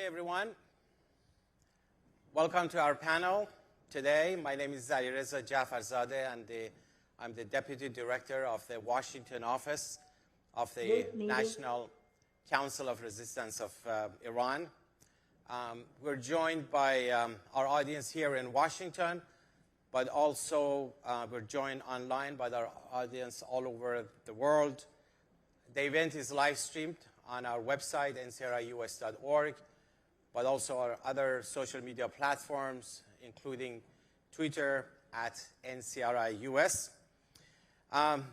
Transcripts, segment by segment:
everyone. Welcome to our panel today. My name is Alireza Jafarzadeh, and I'm the Deputy Director of the Washington office of the National Council of Resistance of Iran. We're joined by our audience here in Washington, but also we're joined online by our audience all over the world. The event is live streamed on our website, NCRI-US.org, but also our other social media platforms, including Twitter at NCRI-US.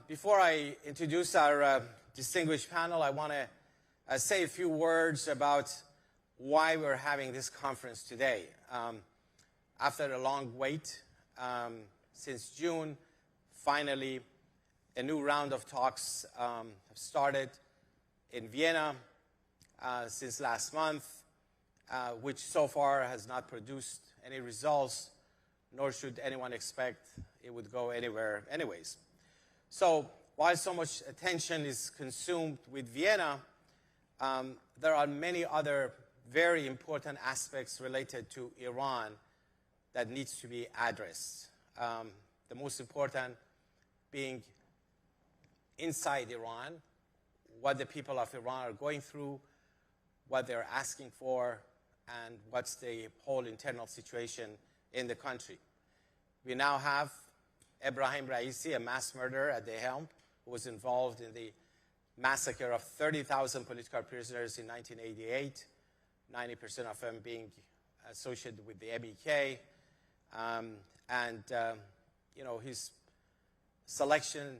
Before I introduce our distinguished panel, I want to say a few words about why we're having this conference today. After a long wait, since June, finally, a new round of talks have started in Vienna since last month, which so far has not produced any results, nor should anyone expect it would go anywhere anyways. So while so much attention is consumed with Vienna, there are many other very important aspects related to Iran that needs to be addressed. The most important being inside Iran, what the people of Iran are going through, what they're asking for, and what's the whole internal situation in the country. We now have Ebrahim Raisi, a mass murderer at the helm, who was involved in the massacre of 30,000 political prisoners in 1988, 90% of them being associated with the MEK. His selection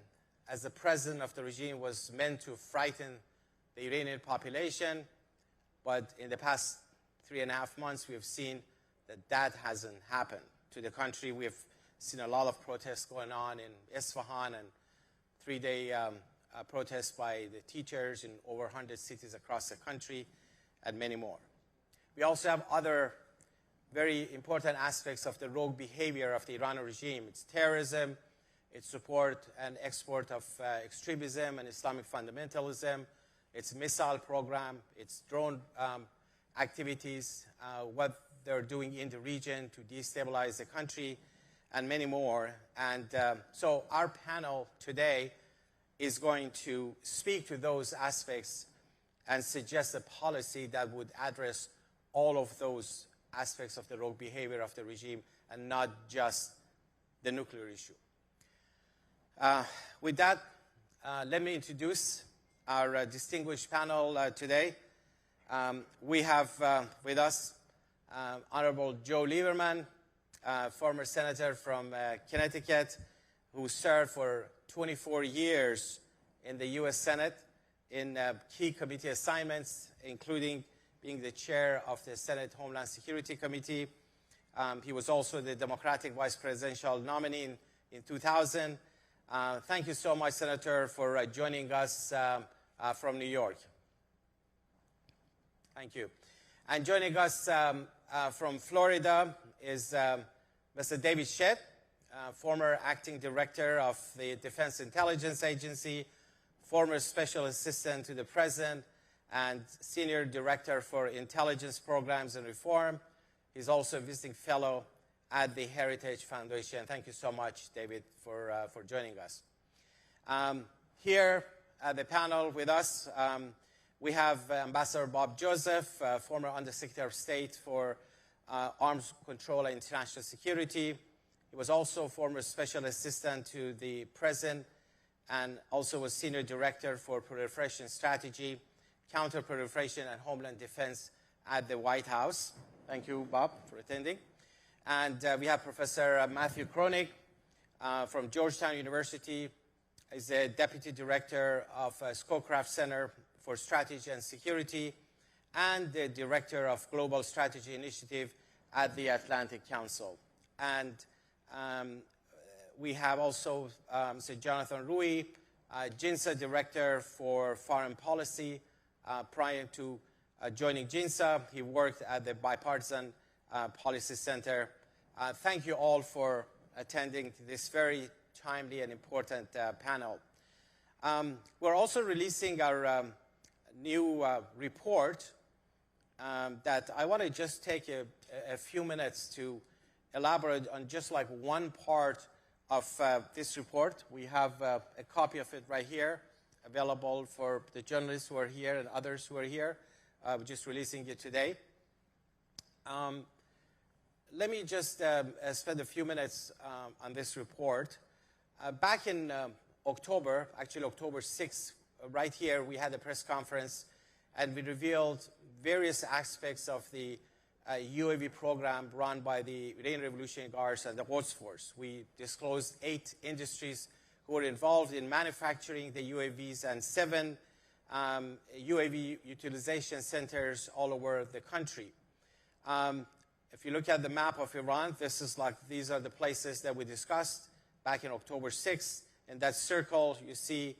as the president of the regime was meant to frighten the Iranian population, but in the past 3.5 months, we have seen that that hasn't happened to the country. We have seen a lot of protests going on in Isfahan and 3-day protests by the teachers in over 100 cities across the country, and many more. We also have other very important aspects of the rogue behavior of the Iranian regime. It's terrorism, its support and export of extremism and Islamic fundamentalism, its missile program, its drone activities, what they're doing in the region to destabilize the country, and many more. And so our panel today is going to speak to those aspects and suggest a policy that would address all of those aspects of the rogue behavior of the regime and not just the nuclear issue. With that, let me introduce our distinguished panel today. We have with us Honorable Joe Lieberman, former senator from Connecticut, who served for 24 years in the U.S. Senate in key committee assignments, including being the chair of the Senate Homeland Security Committee. He was also the Democratic vice presidential nominee in 2000. Thank you so much, Senator, for joining us from New York. Thank you. And joining us from Florida is Mr. David Shep, former acting director of the Defense Intelligence Agency, former special assistant to the president, and senior director for intelligence programs and reform. He's also a visiting fellow at the Heritage Foundation. Thank you so much, David, for joining us. Here at the panel with us, we have Ambassador Bob Joseph, former Undersecretary of State for Arms Control and International Security. He was also former Special Assistant to the President and also was Senior Director for Proliferation Strategy, Counter-Proliferation and Homeland Defense at the White House. Thank you, Bob, for attending. And we have Professor Matthew Kroenig from Georgetown University. He's the Deputy Director of Scowcroft Center for Strategy and Security and the Director of Global Strategy Initiative at the Atlantic Council. And we have also Mr. Jonathan Ruhe, JINSA Director for Foreign Policy. Prior to joining JINSA, he worked at the Bipartisan Policy Center. Thank you all for attending this very timely and important panel. We're also releasing our new report that I want to just take a few minutes to elaborate on just like one part of this report. We have a copy of it right here, available for the journalists who are here and others who are here. We're just releasing it today. Let me just spend a few minutes on this report. Back in October, actually October 6th, right here, we had a press conference, and we revealed various aspects of the UAV program run by the Iranian Revolutionary Guards and the Quds Force. We disclosed 8 industries who were involved in manufacturing the UAVs and 7 UAV utilization centers all over the country. If you look at the map of Iran, these are the places that we discussed back in October 6th. In that circle, you see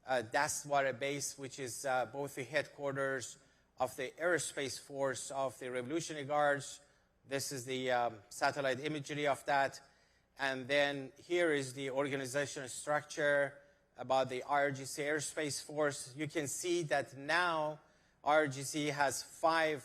Daswara base, which is both the headquarters of the aerospace force of the Revolutionary Guards. This is the satellite imagery of that. And then here is the organizational structure about the IRGC aerospace force. You can see that now IRGC has 5,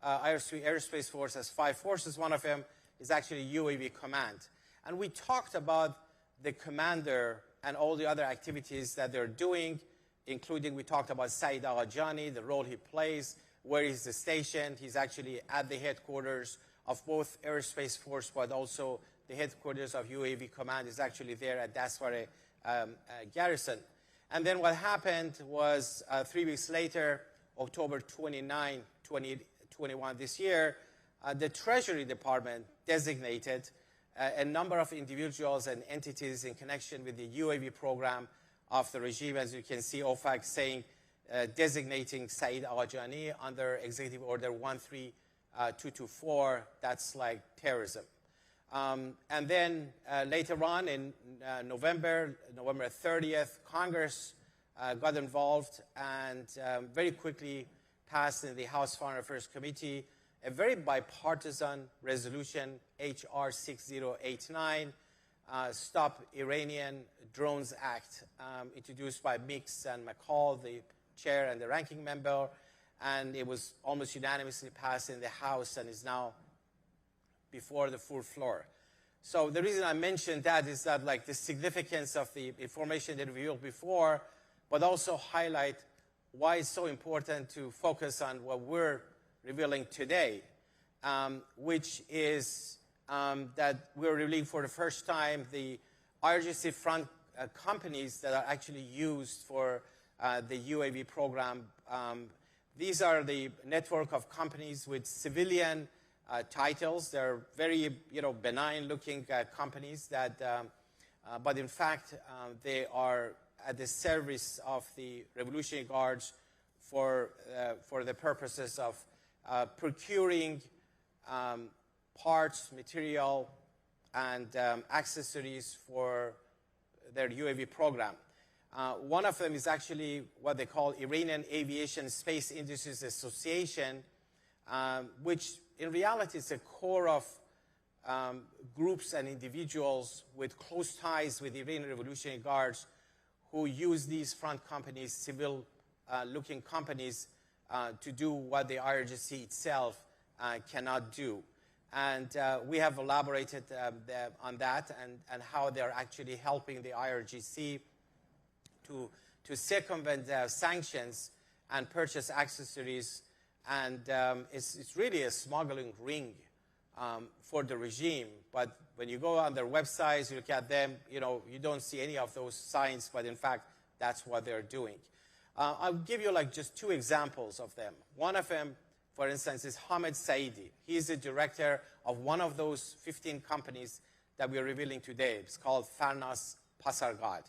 aerospace force has 5 forces. One of them is actually UAV command. And we talked about the commander and all the other activities that they're doing, including we talked about Saeed Aghajani, the role he plays, where he's stationed. He's actually at the headquarters of both aerospace force, but also the headquarters of UAV command is actually there at Daswara garrison. And then what happened was 3 weeks later, October 29, 2021 this year, the Treasury Department designated a number of individuals and entities in connection with the UAV program of the regime. As you can see, OFAC saying, designating Saeed Aghajani under Executive Order 13224, that's like terrorism. And then later on in November 30th, Congress got involved and very quickly passed in the House Foreign Affairs Committee a very bipartisan resolution, HR 6089, Stop Iranian Drones Act, introduced by Mix and McCall, the chair and the ranking member, and it was almost unanimously passed in the House and is now before the full floor. So the reason I mentioned that is that like the significance of the information that we revealed before, but also highlight why it's so important to focus on what we're revealing today, which is that we're revealing for the first time the IRGC front companies that are actually used for the UAV program. These are the network of companies with civilian titles. They're very, benign-looking companies that, but in fact, they are at the service of the Revolutionary Guards for the purposes of procuring parts, material, and accessories for their UAV program. One of them is actually what they call Iranian Aviation Space Industries Association, which in reality is a core of groups and individuals with close ties with the Iranian Revolutionary Guards who use these front companies, civil-looking companies, to do what the IRGC itself cannot do. And we have elaborated on that and how they're actually helping the IRGC to circumvent sanctions and purchase accessories. And it's really a smuggling ring for the regime. But when you go on their websites, you look at them, you don't see any of those signs, but in fact, that's what they're doing. I'll give you like just 2 examples of them. One of them, for instance, is Hamid Saidi. He's the director of one of those 15 companies that we're revealing today. It's called Farnas Pasargad.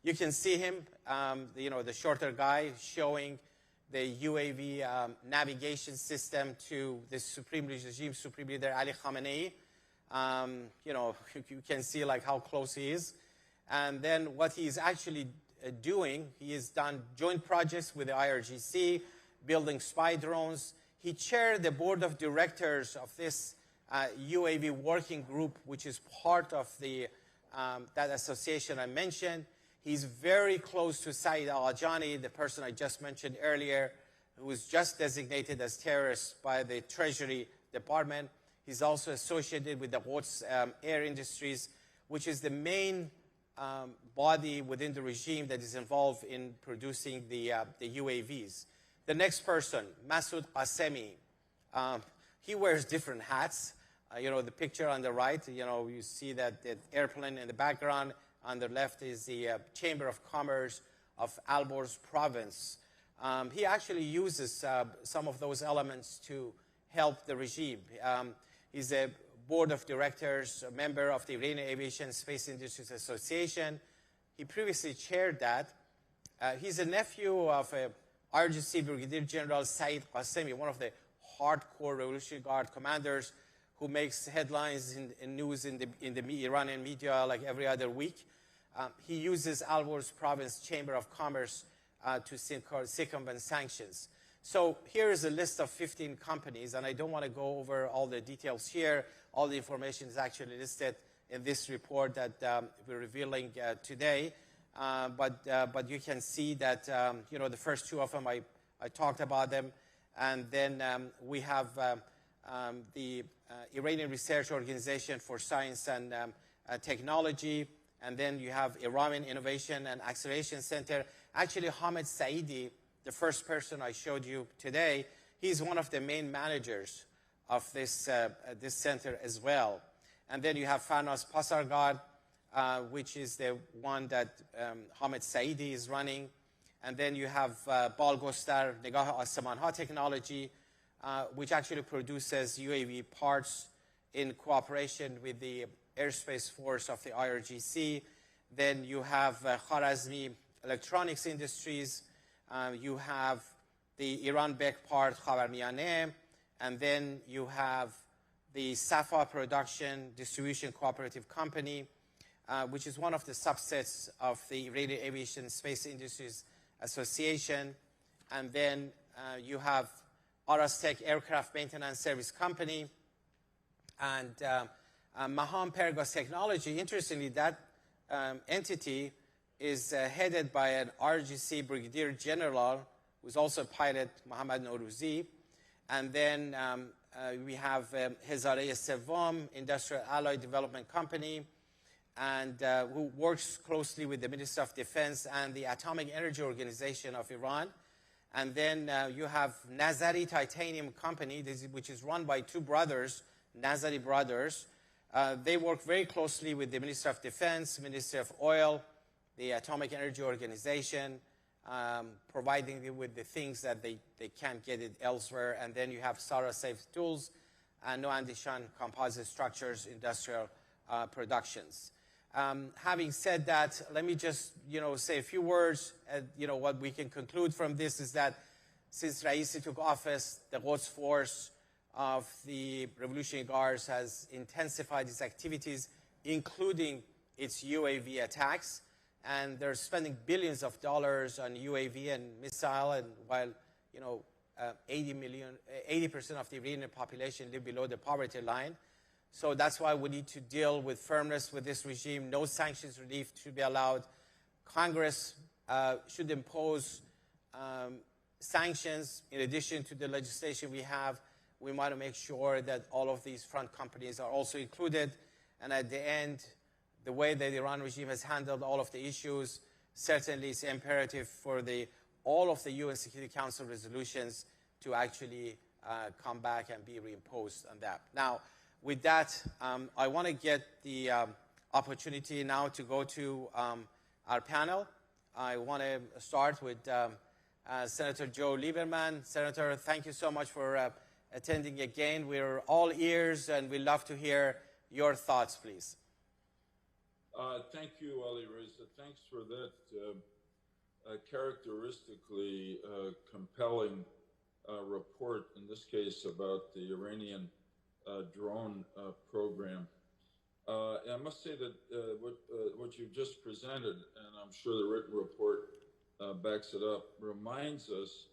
You can see him, the shorter guy, showing the UAV navigation system to the Supreme Leader Ali Khamenei. You can see like how close he is. And then what he's actually doing, he has done joint projects with the IRGC, building spy drones. He chaired the board of directors of this UAV working group, which is part of the that association I mentioned. He's very close to Saeed Aghajani, the person I just mentioned earlier, who was just designated as terrorist by the Treasury Department. He's also associated with the Quds Air Industries, which is the main body within the regime that is involved in producing the UAVs. The next person, Masoud Qasemi, he wears different hats. The picture on the right, you see that the airplane in the background. On the left is the Chamber of Commerce of Alborz province. He actually uses some of those elements to help the regime. He's a board of directors, a member of the Iranian Aviation Space Industries Association. He previously chaired that. He's a nephew of RGC Brigadier General Saeed Qasemi, one of the hardcore Revolutionary Guard commanders who makes headlines in news in the Iranian media like every other week. He uses Alborz Province Chamber of Commerce to circumvent sanctions. So here is a list of 15 companies, and I don't want to go over all the details here. All the information is actually listed in this report that we're revealing today. But you can see that the first two of them, I talked about them. And then we have the Iranian Research Organization for Science and Technology. And then you have Iranian Innovation and Acceleration Center. Actually, Hamid Saidi, the first person I showed you today, he's one of the main managers of this center as well. And then you have Farnas Pasargad, which is the one that Hamid Saidi is running. And then you have Balgostar Negah Asamanha Technology, which actually produces UAV parts in cooperation with the Airspace Force of the IRGC. Then you have Kharazmi Electronics Industries. You have the Iran Bek part, Khabarmianeh. And then you have the Safa Production Distribution Cooperative Company, which is one of the subsets of the Iranian Aviation Space Industries Association. And then you have Arastec Aircraft Maintenance Service Company. And Maham Pergas Technology, interestingly, that entity is headed by an RGC Brigadier General, who's also a pilot, Mohammad Nourouzi. And then we have Hezareh Sevam, Industrial Alloy Development Company, and who works closely with the Ministry of Defense and the Atomic Energy Organization of Iran. And then you have Nazari Titanium Company, which is run by two brothers, Nazari brothers. They work very closely with the Ministry of Defense, Ministry of Oil, the Atomic Energy Organization, providing them with the things that they can't get it elsewhere. And then you have Sarah Safe Tools and Noandishan Composite Structures Industrial Productions. Having said that, let me just say a few words. What we can conclude from this is that since Raisi took office, the Quds Force of the Revolutionary Guards has intensified its activities, including its UAV attacks. And they're spending billions of dollars on UAV and missile, and while 80% of the Iranian population live below the poverty line. So that's why we need to deal with firmness with this regime. No sanctions relief should be allowed. Congress should impose sanctions in addition to the legislation we have. We want to make sure that all of these front companies are also included. And at the end, the way that the Iran regime has handled all of the issues, certainly it's imperative for all of the UN Security Council resolutions to actually come back and be reimposed on that. Now, with that, I want to get the opportunity now to go to our panel. I want to start with Senator Joe Lieberman. Senator, thank you so much for attending again. We're all ears, and we'd love to hear your thoughts, please. Thank you, Ali Reza. Thanks for that characteristically compelling report, in this case about the Iranian drone program. And I must say that what you've just presented, and I'm sure the written report backs it up, reminds us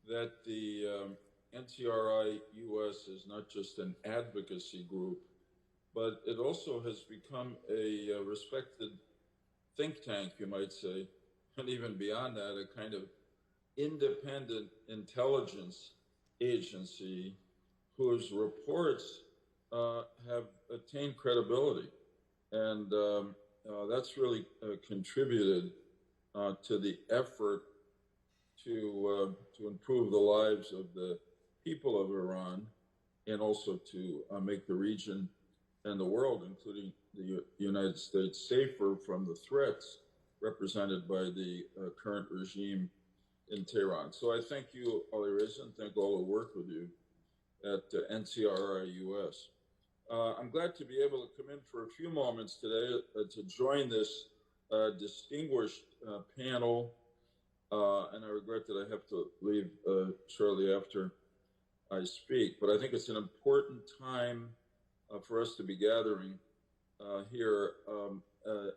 that the NCRI-US is not just an advocacy group, but it also has become a respected think tank, you might say, and even beyond that, a kind of independent intelligence agency whose reports have attained credibility. And that's really contributed to the effort to improve the lives of the people of Iran, and also to make the region and the world, including the United States, safer from the threats represented by the current regime in Tehran. So I thank you, Alireza, and thank all who work with you at NCRI-US. I'm glad to be able to come in for a few moments today to join this distinguished panel, and I regret that I have to leave shortly after I speak, but I think it's an important time for us to be gathering here,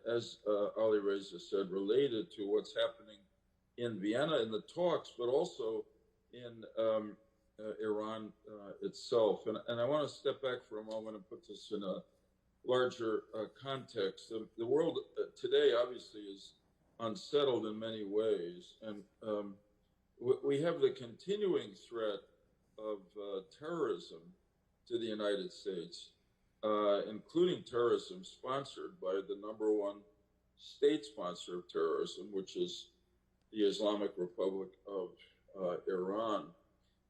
as Alireza said, related to what's happening in Vienna in the talks, but also in Iran itself. And I want to step back for a moment and put this in a larger context. The world today obviously is unsettled in many ways, and we have the continuing threat of terrorism to the United States, including terrorism sponsored by the #1 state sponsor of terrorism, which is the Islamic Republic of Iran.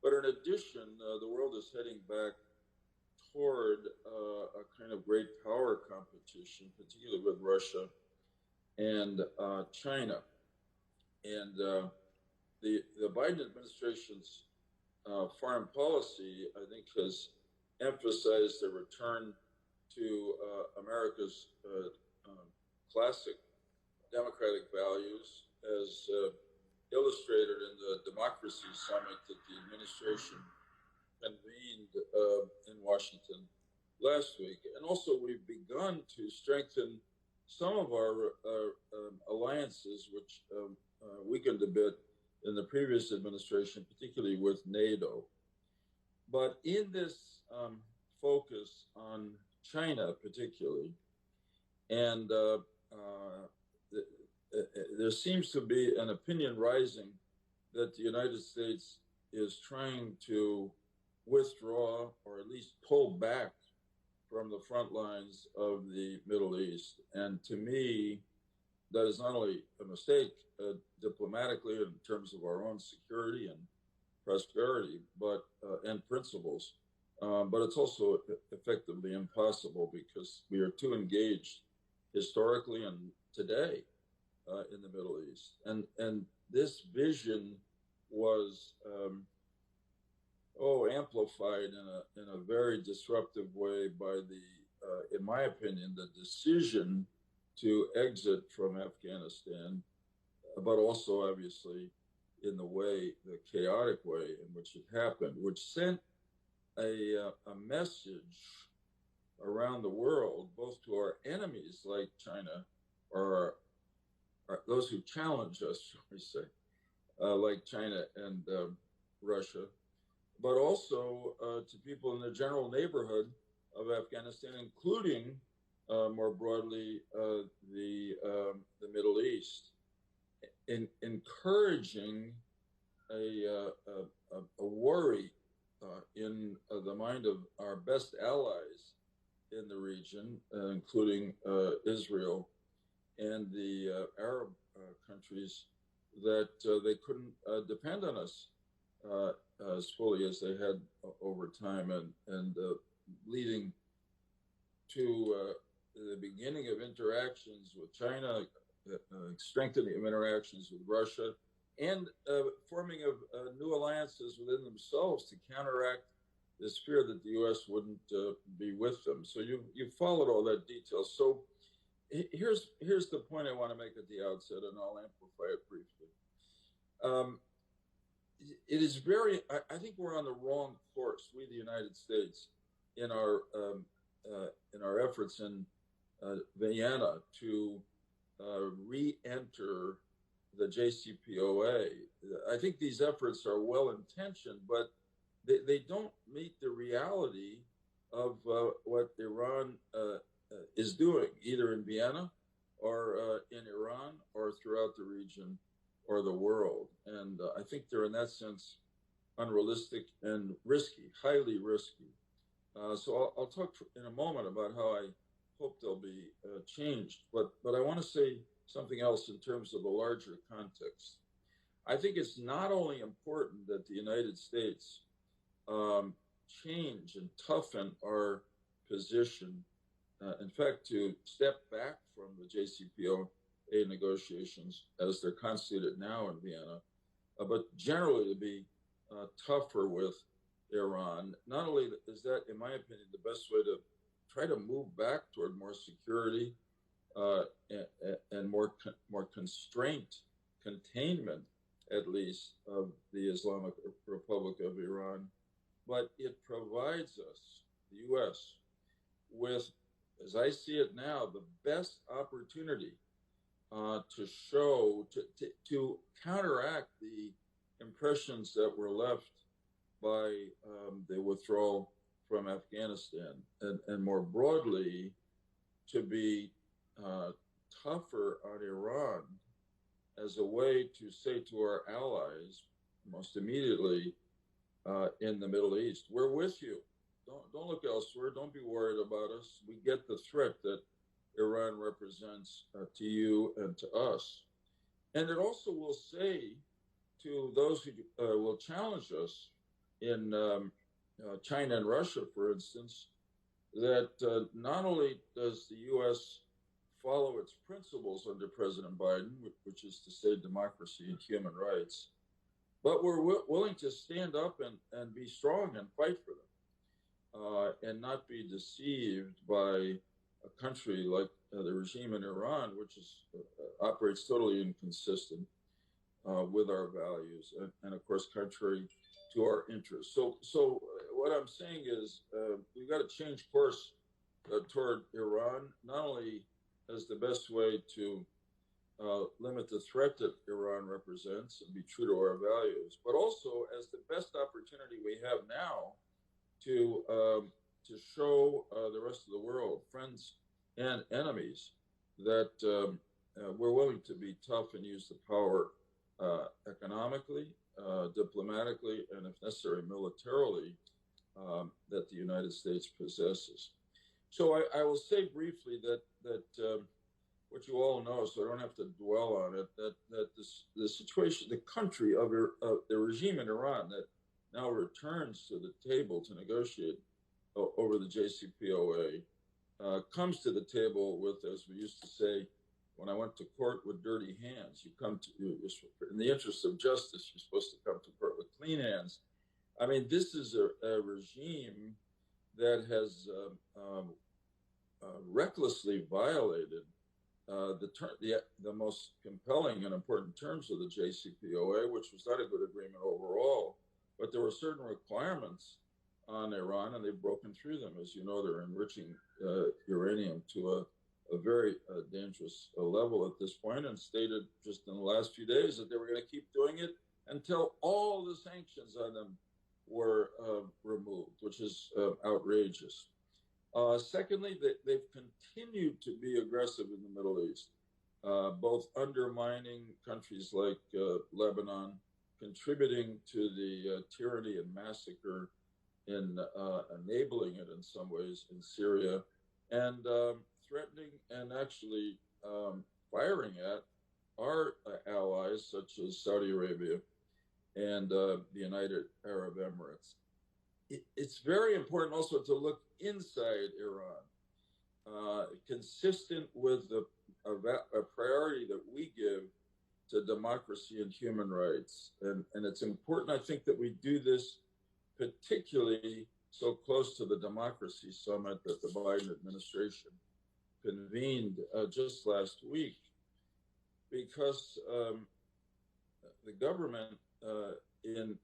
But in addition, the world is heading back toward a kind of great power competition, particularly with Russia and China. And the Biden administration's foreign policy, I think, has emphasized a return to America's classic democratic values, as illustrated in the Democracy Summit that the administration convened in Washington last week. And also, we've begun to strengthen some of our alliances, which weakened a bit in the previous administration, particularly with NATO. But in this focus on China particularly, and there seems to be an opinion rising that the United States is trying to withdraw, or at least pull back, from the front lines of the Middle East. And to me, that is not only a mistake diplomatically in terms of our own security and prosperity, but and principles, but it's also effectively impossible because we are too engaged historically and today in the Middle East. And this vision was amplified in a very disruptive way by the, in my opinion, the decision to exit from Afghanistan, but also obviously in the chaotic way in which it happened, which sent a message around the world, both to our enemies like China, or those who challenge us, shall we say, like China and Russia, but also to people in the general neighborhood of Afghanistan, including more broadly the Middle East, encouraging a worry in the mind of our best allies in the region, including Israel and the Arab countries, that they couldn't depend on us as fully as they had over time, and leading to the beginning of interactions with China, strengthening of interactions with Russia, and forming of new alliances within themselves to counteract this fear that the U.S. wouldn't be with them. So you followed all that detail. So here's the point I want to make at the outset, and I'll amplify it briefly. It is I think we're on the wrong course, we, the United States, in our efforts in Vienna to re-enter the JCPOA. I think these efforts are well-intentioned, but they don't meet the reality of what Iran is doing, either in Vienna or in Iran or throughout the region or the world. And I think they're in that sense unrealistic and risky, highly risky. So I'll talk in a moment about how I hope they'll be changed. But I want to say something else in terms of a larger context. I think it's not only important that the United States change and toughen our position, in fact, to step back from the JCPOA negotiations as they're constituted now in Vienna, but generally to be tougher with Iran. Not only is that, in my opinion, the best way to try to move back toward more security and more constraint, containment, at least, of the Islamic Republic of Iran, but it provides us, the U.S., with, as I see it now, the best opportunity to show, to counteract the impressions that were left by the withdrawal from Afghanistan, and more broadly, to be tougher on Iran as a way to say to our allies, most immediately in the Middle East, we're with you. Don't look elsewhere. Don't be worried about us. We get the threat that Iran represents to you and to us. And it also will say to those who will challenge us in China and Russia, for instance, that not only does the U.S. follow its principles under President Biden, which is to say democracy and human rights, but we're willing to stand up and be strong and fight for them, and not be deceived by a country like the regime in Iran, which operates totally inconsistent with our values, and of course, contrary to our interests. So what I'm saying is we've got to change course toward Iran, not only as the best way to limit the threat that Iran represents and be true to our values, but also as the best opportunity we have now to show the rest of the world, friends and enemies, that we're willing to be tough and use the power economically, diplomatically, and if necessary, militarily, that the United States possesses. So I will say briefly that what you all know, so I don't have to dwell on it, that the situation, the country of the regime in Iran that now returns to the table to negotiate over the JCPOA comes to the table with, as we used to say, when I went to court, with dirty hands. You come to, in the interest of justice, you're supposed to come to court with clean hands. I mean, this is a regime that has recklessly violated the most compelling and important terms of the JCPOA, which was not a good agreement overall, but there were certain requirements on Iran, and they've broken through them. As you know, they're enriching uranium to a very dangerous level at this point, and stated just in the last few days that they were going to keep doing it until all the sanctions on them were removed, which is outrageous. Secondly, they've continued to be aggressive in the Middle East, both undermining countries like Lebanon, contributing to the tyranny and massacre, in enabling it in some ways in Syria, and threatening and actually firing at our allies such as Saudi Arabia and the United Arab Emirates. It's very important also to look inside Iran, consistent with a priority that we give to democracy and human rights. And it's important, I think, that we do this particularly so close to the democracy summit that the Biden administration convened just last week, because the government in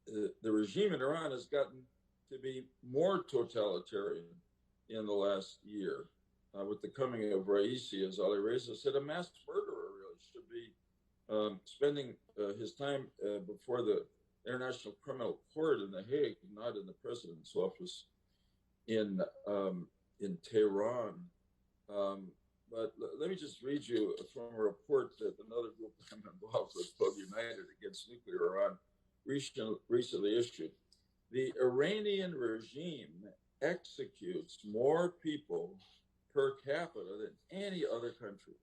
the regime in Iran has gotten to be more totalitarian in the last year. With the coming of Raisi, as Ali Reza said, a mass murderer really should be spending his time before the International Criminal Court in The Hague, not in the president's office in Tehran. but let me just read you from a report that another group I'm involved with, called United Against Nuclear Iran, recently issued. The Iranian regime executes more people per capita than any other country.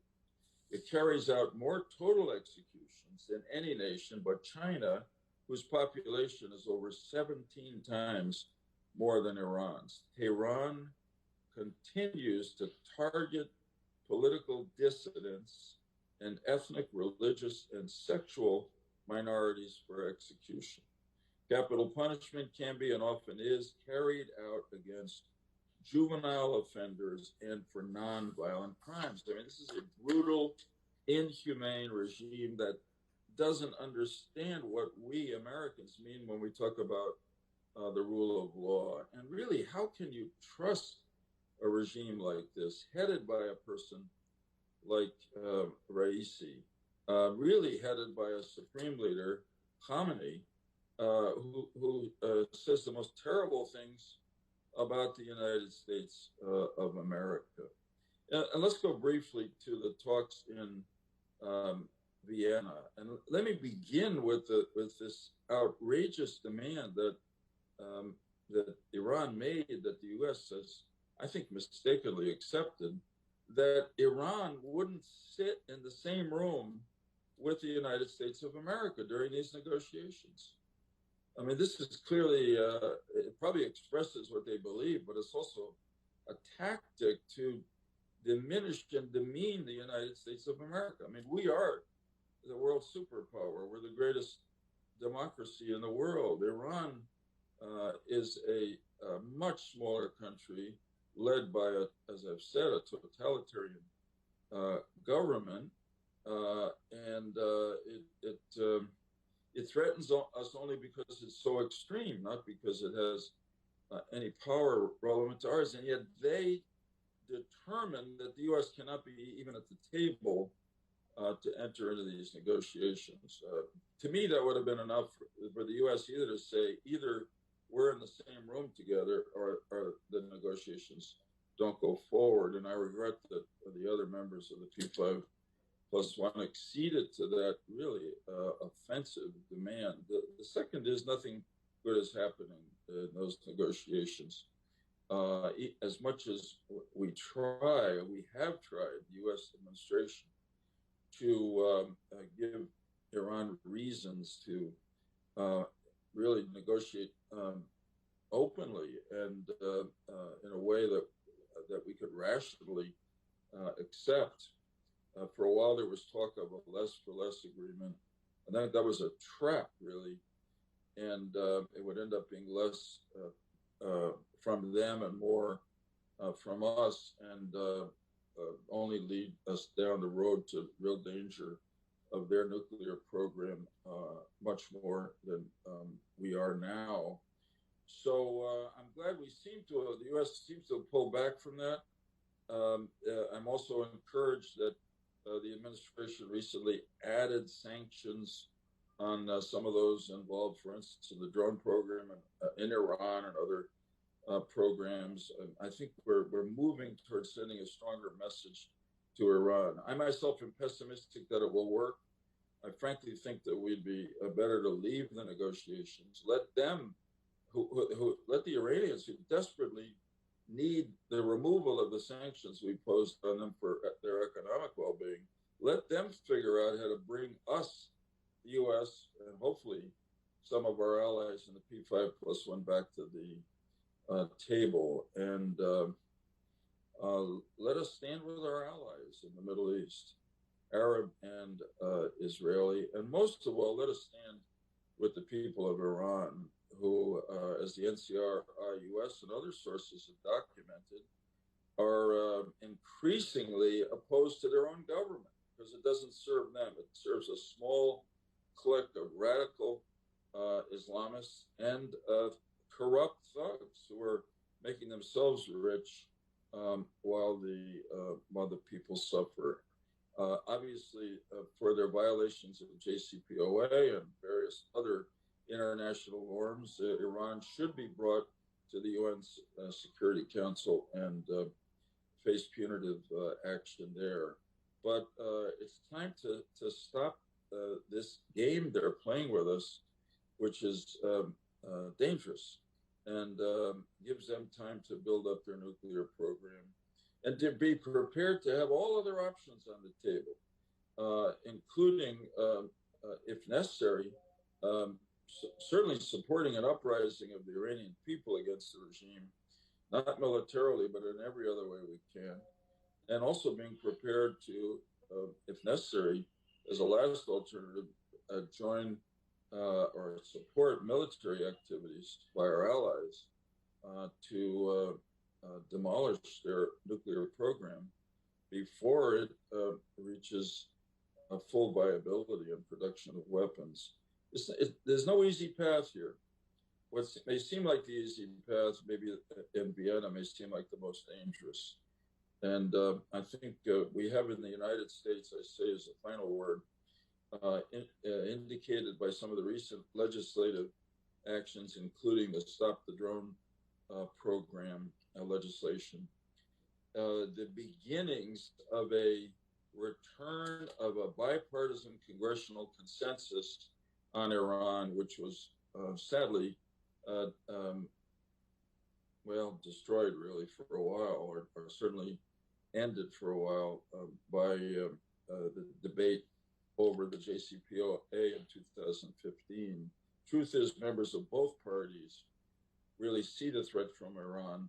It carries out more total executions than any nation but China, whose population is over 17 times more than Iran's. Tehran continues to target political dissidents and ethnic, religious, and sexual minorities for execution. Capital punishment can be and often is carried out against juvenile offenders and for nonviolent crimes. I mean, this is a brutal, inhumane regime that doesn't understand what we Americans mean when we talk about the rule of law. And really, how can you trust a regime like this, headed by a person like Raisi, really headed by a supreme leader, Khamenei, who says the most terrible things about the United States of America. And let's go briefly to the talks in Vienna. And let me begin with this outrageous demand that that Iran made, that the U.S. has, I think, mistakenly accepted, that Iran wouldn't sit in the same room with the United States of America during these negotiations. I mean, this is clearly, it probably expresses what they believe, but it's also a tactic to diminish and demean the United States of America. I mean, we are the world superpower. We're the greatest democracy in the world. Iran is a much smaller country led by, as I've said, a totalitarian government, and it threatens us only because it's so extreme, not because it has any power relevant to ours. And yet they determined that the U.S. cannot be even at the table to enter into these negotiations. To me, that would have been enough for the U.S. either to say, either we're in the same room together or the negotiations don't go forward. And I regret that the other members of the P5+1 acceded to that really offensive demand. The second is nothing good is happening in those negotiations. As much as we have tried, the U.S. administration, to give Iran reasons to really negotiate openly and in a way that we could rationally accept. For a while, there was talk of a less for less agreement, and that was a trap, really, and it would end up being less from them and more from us, and only lead us down the road to real danger of their nuclear program, much more than we are now. So I'm glad the U.S. seems to have pulled back from that. I'm also encouraged that the administration recently added sanctions on some of those involved, for instance, in the drone program in Iran and other programs. I think we're moving towards sending a stronger message to Iran. I myself am pessimistic that it will work. I frankly think that we'd be better to leave the negotiations. Let them, let the Iranians, who desperately need the removal of the sanctions we imposed on them for their economic well-being, let them figure out how to bring us, the U.S., and hopefully some of our allies in the P5+1 back to the table, and let us stand with our allies in the Middle East, Arab and Israeli, and most of all, let us stand with the people of Iran, who, as the NCRI-US and other sources have documented, are increasingly opposed to their own government because it doesn't serve them. It serves a small clique of radical Islamists and corrupt thugs who are making themselves rich while the people suffer. Obviously, for their violations of JCPOA and various other international norms, Iran should be brought to the UN Security Council and face punitive action there. But it's time to stop this game they're playing with us, which is dangerous, and gives them time to build up their nuclear program, and to be prepared to have all other options on the table, including, if necessary, certainly supporting an uprising of the Iranian people against the regime, not militarily, but in every other way we can, and also being prepared to, if necessary, as a last alternative, join or support military activities by our allies to demolish their nuclear program before it reaches a full viability and production of weapons. There's no easy path here. What may seem like the easy path, maybe in Vienna, may seem like the most dangerous. And I think we have in the United States, I say as a final word, indicated by some of the recent legislative actions, including the Stop the Drone program legislation, the beginnings of a return of a bipartisan congressional consensus on Iran, which was sadly, well, destroyed really for a while, or certainly ended for a while by the debate over the JCPOA in 2015. Truth is, members of both parties really see the threat from Iran,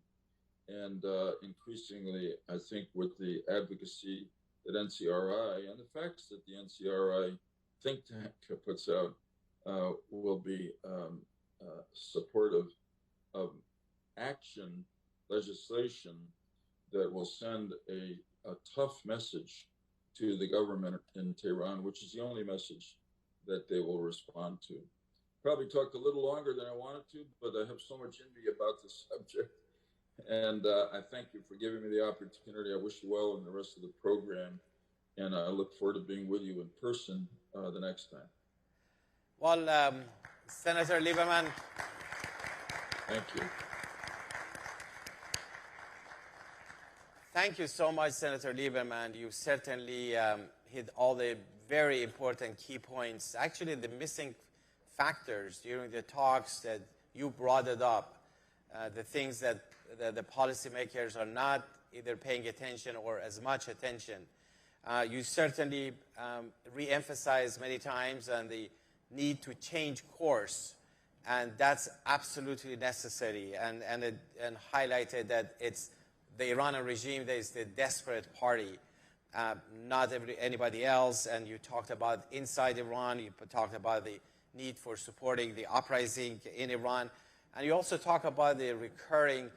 and increasingly, I think, with the advocacy that NCRI and the facts that the NCRI think tank puts out, will be supportive of action legislation that will send a tough message to the government in Tehran, which is the only message that they will respond to. Probably talked a little longer than I wanted to, but I have so much in me about this subject. And I thank you for giving me the opportunity. I wish you well in the rest of the program. And I look forward to being with you in person the next time. Well, Senator Lieberman. Thank you. Thank you so much, Senator Lieberman. You certainly hit all the very important key points. Actually, the missing factors during the talks that you brought it up, the things that the policymakers are not either paying attention or as much attention. You certainly re-emphasized many times on the need to change course, and that's absolutely necessary, and highlighted that it's the Iranian regime that is the desperate party, not anybody else. And you talked about inside Iran, you talked about the need for supporting the uprising in Iran, and you also talk about the recurring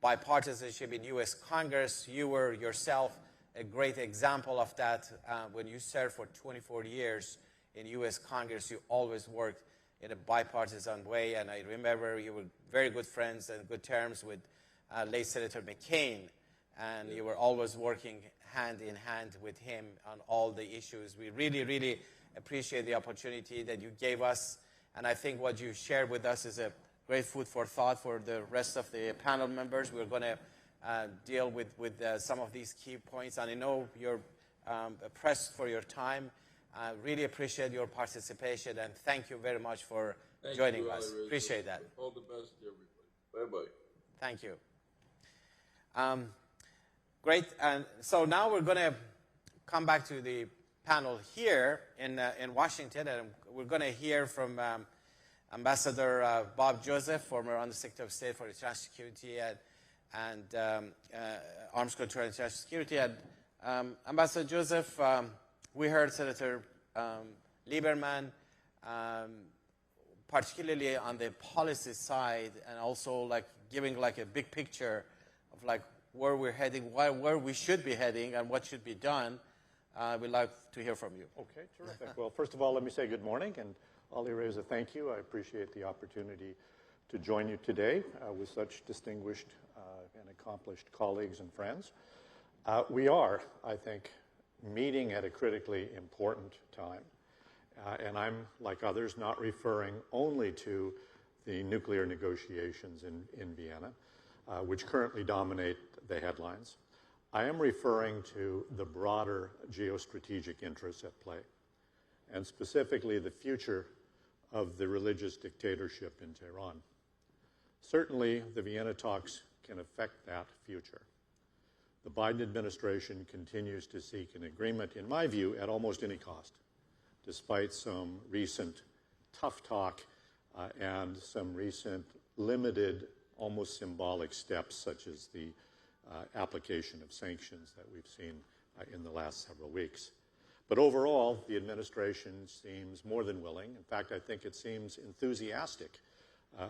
bipartisanship in U.S. Congress. You were yourself a great example of that. When you served for 24 years in U.S. Congress, you always worked in a bipartisan way, and I remember you were very good friends and good terms with late Senator McCain, and you were always working hand in hand with him on all the issues. We really, really appreciate the opportunity that you gave us, and I think what you shared with us is a great food for thought for the rest of the panel members. We're going to deal with some of these key points, and I know you're pressed for your time. I really appreciate your participation, and thank you very much for joining us. Appreciate that. All the best to everybody. Bye-bye. Thank you. Great. And so now we're going to come back to the panel here in Washington, and we're going to hear from Ambassador Bob Joseph, former Undersecretary of State for International Security and Arms Control and International Security. And Ambassador Joseph, we heard Senator Lieberman, particularly on the policy side, and also like giving like a big picture of like where we're heading, where we should be heading, and what should be done. We'd like to hear from you. Okay, terrific. Well, first of all, let me say good morning, and Ali Reza, thank you. I appreciate the opportunity to join you today with such distinguished and accomplished colleagues and friends. We are, I think, meeting at a critically important time. And I'm, like others, not referring only to the nuclear negotiations in Vienna, which currently dominate the headlines, I am referring to the broader geostrategic interests at play, and specifically the future of the religious dictatorship in Tehran. Certainly, the Vienna talks can affect that future. The Biden administration continues to seek an agreement, in my view, at almost any cost, despite some recent tough talk and some recent limited, almost symbolic steps, such as the application of sanctions that we've seen in the last several weeks. But overall, the administration seems more than willing. In fact, I think it seems enthusiastic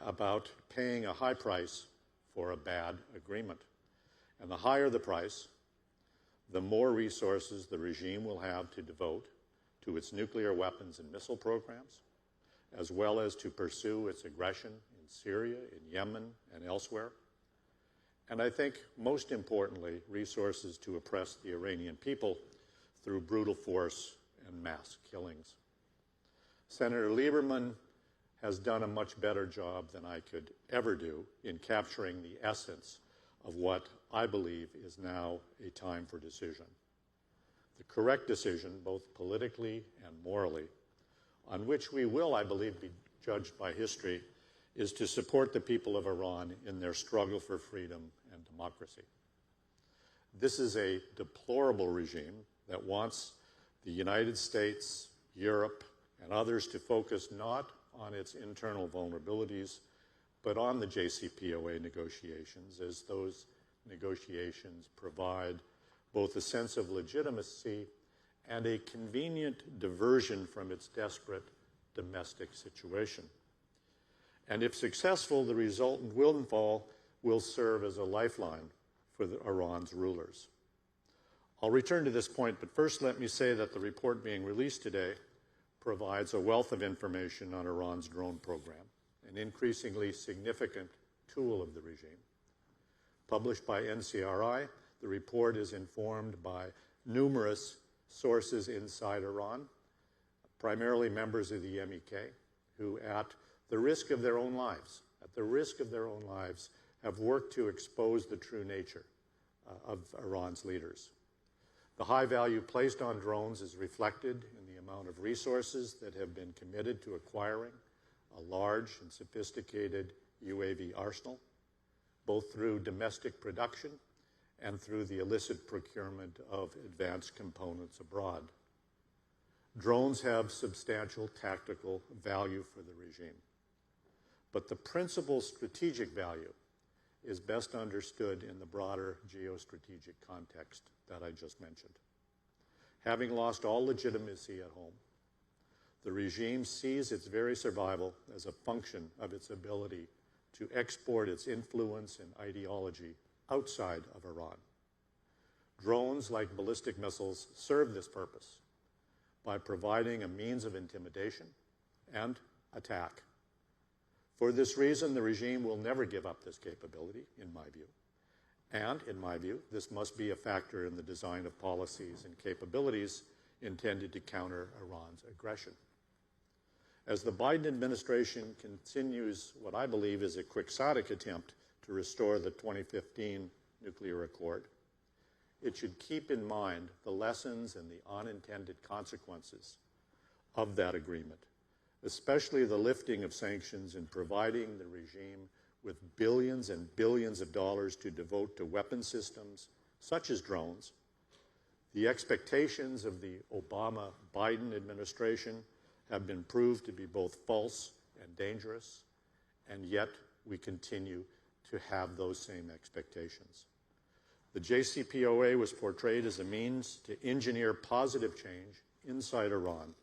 about paying a high price for a bad agreement. And the higher the price, the more resources the regime will have to devote to its nuclear weapons and missile programs, as well as to pursue its aggression in Syria, in Yemen, and elsewhere. And I think, most importantly, resources to oppress the Iranian people through brutal force and mass killings. Senator Lieberman has done a much better job than I could ever do in capturing the essence of what I believe is now a time for decision. The correct decision, both politically and morally, on which we will, I believe, be judged by history, is to support the people of Iran in their struggle for freedom and democracy. This is a deplorable regime that wants the United States, Europe, and others to focus not on its internal vulnerabilities, but on the JCPOA negotiations, as those negotiations provide both a sense of legitimacy and a convenient diversion from its desperate domestic situation. And if successful, the resultant windfall will serve as a lifeline for Iran's rulers. I'll return to this point, but first let me say that the report being released today provides a wealth of information on Iran's drone program, an increasingly significant tool of the regime. Published by NCRI, the report is informed by numerous sources inside Iran, primarily members of the MEK, who at the risk of their own lives, have worked to expose the true nature of Iran's leaders. The high value placed on drones is reflected in the amount of resources that have been committed to acquiring a large and sophisticated UAV arsenal, both through domestic production and through the illicit procurement of advanced components abroad. Drones have substantial tactical value for the regime, but the principal strategic value is best understood in the broader geostrategic context that I just mentioned. Having lost all legitimacy at home, the regime sees its very survival as a function of its ability to export its influence and ideology outside of Iran. Drones, like ballistic missiles, serve this purpose by providing a means of intimidation and attack. For this reason, the regime will never give up this capability, in my view. And, in my view, this must be a factor in the design of policies and capabilities intended to counter Iran's aggression. As the Biden administration continues what I believe is a quixotic attempt to restore the 2015 nuclear accord, it should keep in mind the lessons and the unintended consequences of that agreement, especially the lifting of sanctions and providing the regime with billions and billions of dollars to devote to weapon systems such as drones. The expectations of the Obama-Biden administration have been proved to be both false and dangerous, and yet we continue to have those same expectations. The JCPOA was portrayed as a means to engineer positive change inside Iran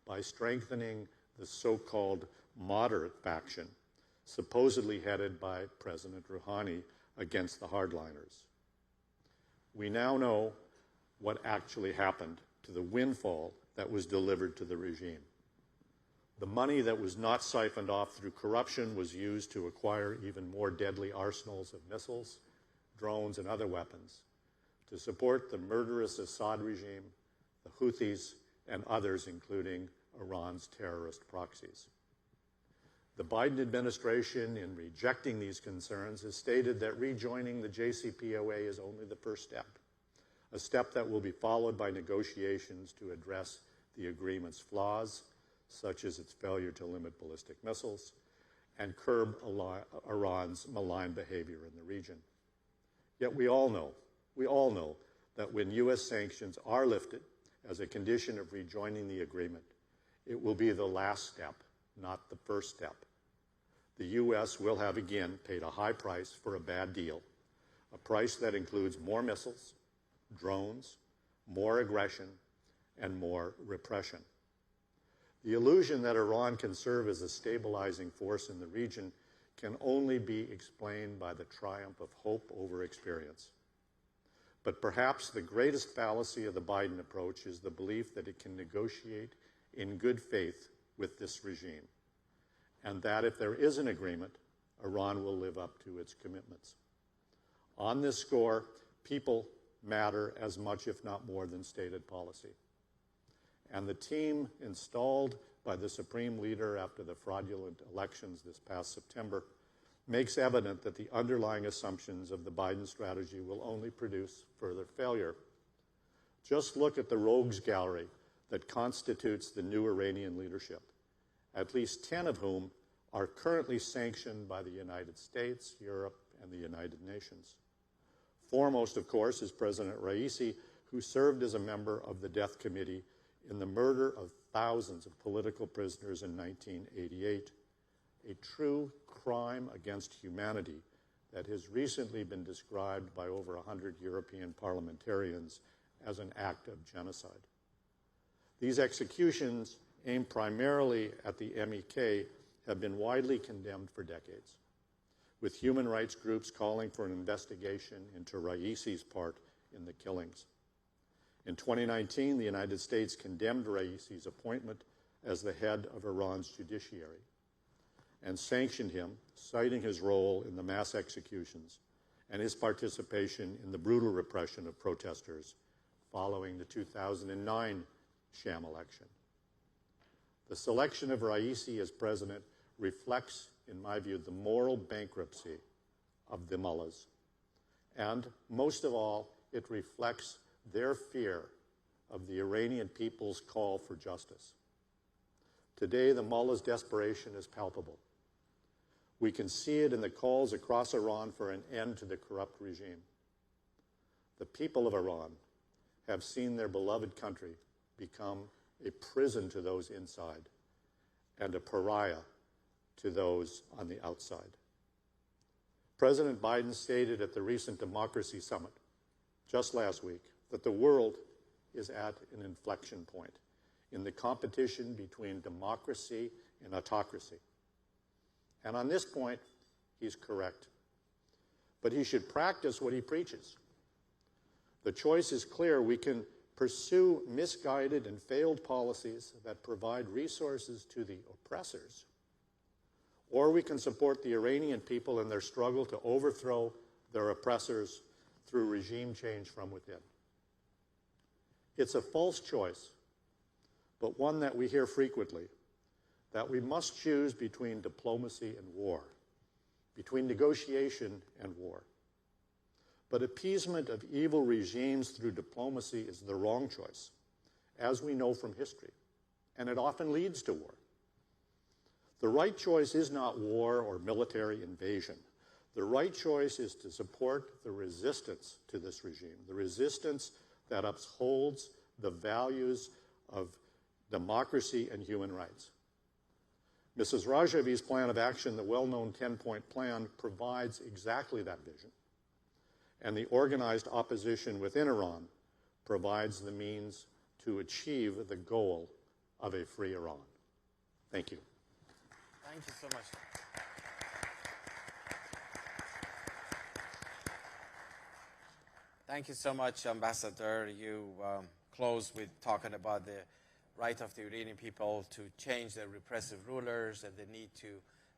by strengthening the so-called moderate faction, supposedly headed by President Rouhani against the hardliners. We now know what actually happened to the windfall that was delivered to the regime. The money that was not siphoned off through corruption was used to acquire even more deadly arsenals of missiles, drones, and other weapons to support the murderous Assad regime, the Houthis, and others, including Iran's terrorist proxies. The Biden administration, in rejecting these concerns, has stated that rejoining the JCPOA is only the first step, a step that will be followed by negotiations to address the agreement's flaws, such as its failure to limit ballistic missiles and curb Iran's malign behavior in the region. Yet we all know that when U.S. sanctions are lifted as a condition of rejoining the agreement, it will be the last step, not the first step. The U.S. will have again paid a high price for a bad deal, a price that includes more missiles, drones, more aggression, and more repression. The illusion that Iran can serve as a stabilizing force in the region can only be explained by the triumph of hope over experience. But perhaps the greatest fallacy of the Biden approach is the belief that it can negotiate in good faith with this regime, and that if there is an agreement, Iran will live up to its commitments. On this score, people matter as much, if not more, than stated policy. And the team installed by the Supreme Leader after the fraudulent elections this past September makes evident that the underlying assumptions of the Biden strategy will only produce further failure. Just look at the rogues gallery that constitutes the new Iranian leadership, at least 10 of whom are currently sanctioned by the United States, Europe, and the United Nations. Foremost, of course, is President Raisi, who served as a member of the Death Committee in the murder of thousands of political prisoners in 1988, a true crime against humanity that has recently been described by over 100 European parliamentarians as an act of genocide. These executions, aimed primarily at the MEK, have been widely condemned for decades, with human rights groups calling for an investigation into Raisi's part in the killings. In 2019, the United States condemned Raisi's appointment as the head of Iran's judiciary and sanctioned him, citing his role in the mass executions and his participation in the brutal repression of protesters following the 2009 sham election. The selection of Raisi as president reflects, in my view, the moral bankruptcy of the mullahs. And most of all, it reflects their fear of the Iranian people's call for justice. Today, the mullahs' desperation is palpable. We can see it in the calls across Iran for an end to the corrupt regime. The people of Iran have seen their beloved country become a prison to those inside and a pariah to those on the outside. President Biden stated at the recent Democracy Summit just last week that the world is at an inflection point in the competition between democracy and autocracy. And on this point, he's correct. But he should practice what he preaches. The choice is clear. We can pursue misguided and failed policies that provide resources to the oppressors, or we can support the Iranian people in their struggle to overthrow their oppressors through regime change from within. It's a false choice, but one that we hear frequently, that we must choose between diplomacy and war, between negotiation and war. But appeasement of evil regimes through diplomacy is the wrong choice, as we know from history, and it often leads to war. The right choice is not war or military invasion. The right choice is to support the resistance to this regime, the resistance that upholds the values of democracy and human rights. Mrs. Rajavi's plan of action, the well-known 10-point plan, provides exactly that vision. And the organized opposition within Iran provides the means to achieve the goal of a free Iran. Thank you. Thank you so much. Thank you so much, Ambassador. You closed with talking about the right of the Iranian people to change their repressive rulers and the need to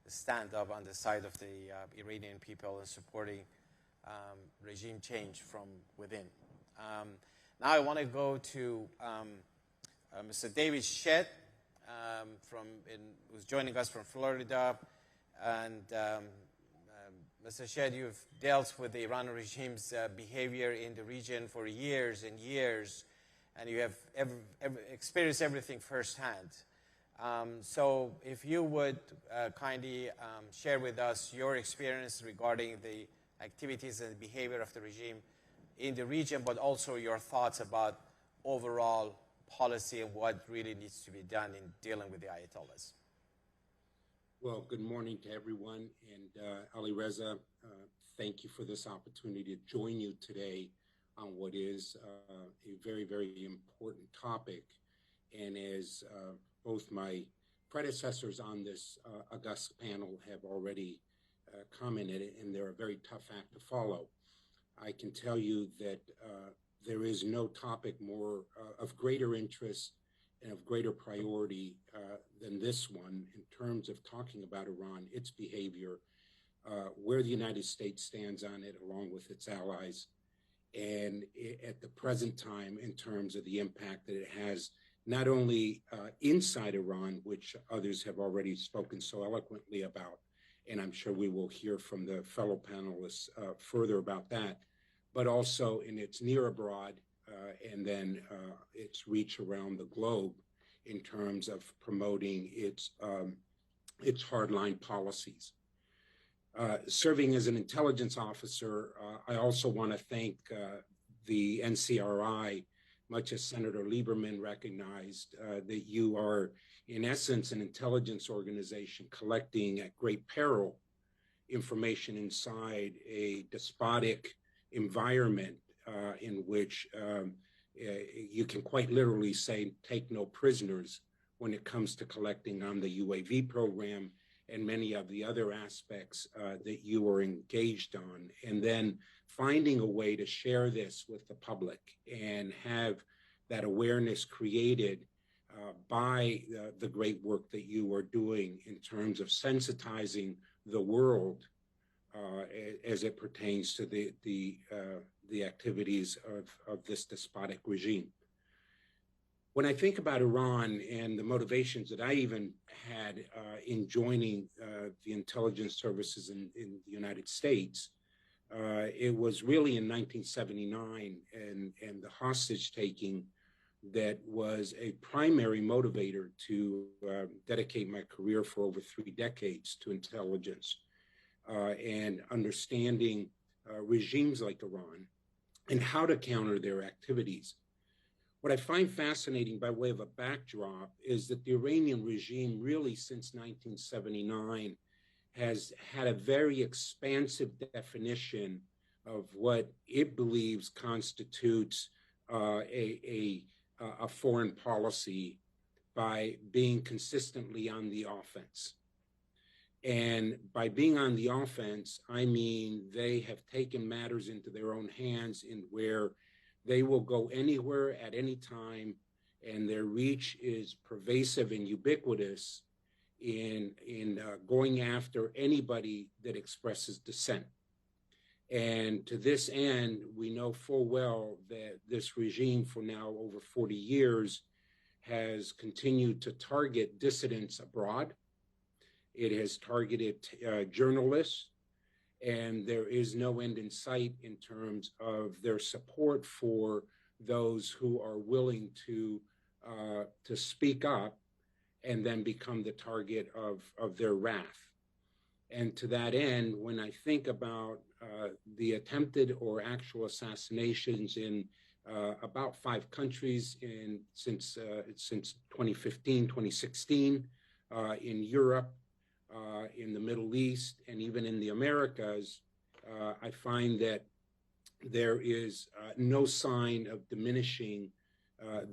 stand up on the side of the Iranian people and supporting regime change from within. Now I want to go to Mr. David Shep, who's joining us from Florida. And Mr. Shed, you've dealt with the Iranian regime's behavior in the region for years and years, and you have experienced everything firsthand. So if you would kindly share with us your experience regarding the activities and behavior of the regime in the region, but also your thoughts about overall policy and what really needs to be done in dealing with the Ayatollahs. Well, good morning to everyone. And Ali Reza, thank you for this opportunity to join you today on what is a very, very important topic. And as both my predecessors on this august panel have already commented, and they're a very tough act to follow, I can tell you that there is no topic more of greater interest and of greater priority than this one in terms of talking about Iran, its behavior, where the United States stands on it along with its allies, and at the present time in terms of the impact that it has not only inside Iran, which others have already spoken so eloquently about, and I'm sure we will hear from the fellow panelists further about that, but also in its near abroad and then its reach around the globe in terms of promoting its hardline policies. Serving as an intelligence officer, I also want to thank the NCRI, much as Senator Lieberman recognized, that you are, in essence, an intelligence organization collecting at great peril information inside a despotic environment in which you can quite literally say take no prisoners when it comes to collecting on the UAV program and many of the other aspects that you are engaged on, and then finding a way to share this with the public and have that awareness created by the great work that you are doing in terms of sensitizing the world as it pertains to the activities of this despotic regime. When I think about Iran and the motivations that I even had in joining the intelligence services in the United States, it was really in 1979 and the hostage taking that was a primary motivator to dedicate my career for over 3 decades to intelligence and understanding regimes like Iran and how to counter their activities. What I find fascinating by way of a backdrop is that the Iranian regime really since 1979 has had a very expansive definition of what it believes constitutes a foreign policy by being consistently on the offense. And by being on the offense, I mean they have taken matters into their own hands in where they will go anywhere at any time, and their reach is pervasive and ubiquitous in going after anybody that expresses dissent. And to this end, we know full well that this regime for now over 40 years has continued to target dissidents abroad. It has targeted journalists, and there is no end in sight in terms of their support for those who are willing to speak up and then become the target of their wrath. And to that end, when I think about the attempted or actual assassinations in about 5 countries since 2015, 2016, in Europe, in the Middle East, and even in the Americas, I find that there is no sign of diminishing